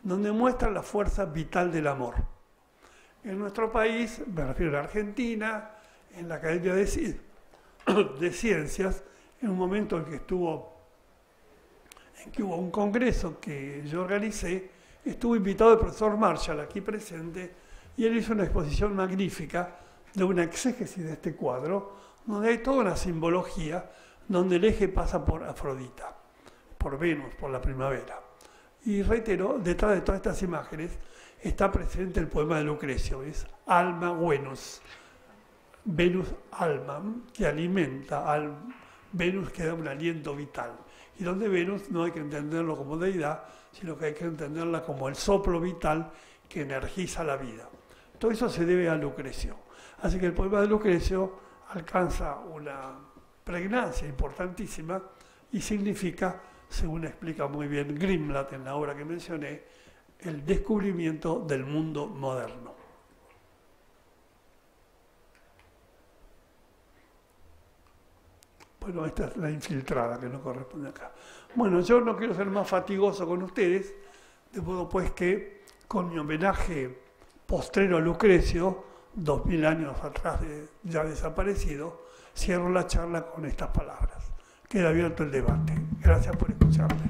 donde muestra la fuerza vital del amor. En nuestro país, me refiero a la Argentina, en la Academia de Ciencias, en un momento en que hubo un congreso que yo organicé, estuvo invitado el profesor Marshall, aquí presente, y él hizo una exposición magnífica de una exégesis de este cuadro, donde hay toda una simbología, donde el eje pasa por Afrodita, por Venus, por la primavera. Y reitero, detrás de todas estas imágenes está presente el poema de Lucrecio, es Alma Venus, Venus alma, que alimenta al Venus que da un aliento vital. Y donde Venus no hay que entenderlo como deidad, sino que hay que entenderla como el soplo vital que energiza la vida. Todo eso se debe a Lucrecio. Así que el poema de Lucrecio alcanza una pregnancia importantísima y significa, según explica muy bien Grimblat en la obra que mencioné, el descubrimiento del mundo moderno. Bueno, esta es la infiltrada que no corresponde acá. Bueno, yo no quiero ser más fatigoso con ustedes, de modo pues que con mi homenaje postrero a Lucrecio, 2000 años atrás ya desaparecido, cierro la charla con estas palabras. Queda abierto el debate. Gracias por escucharme.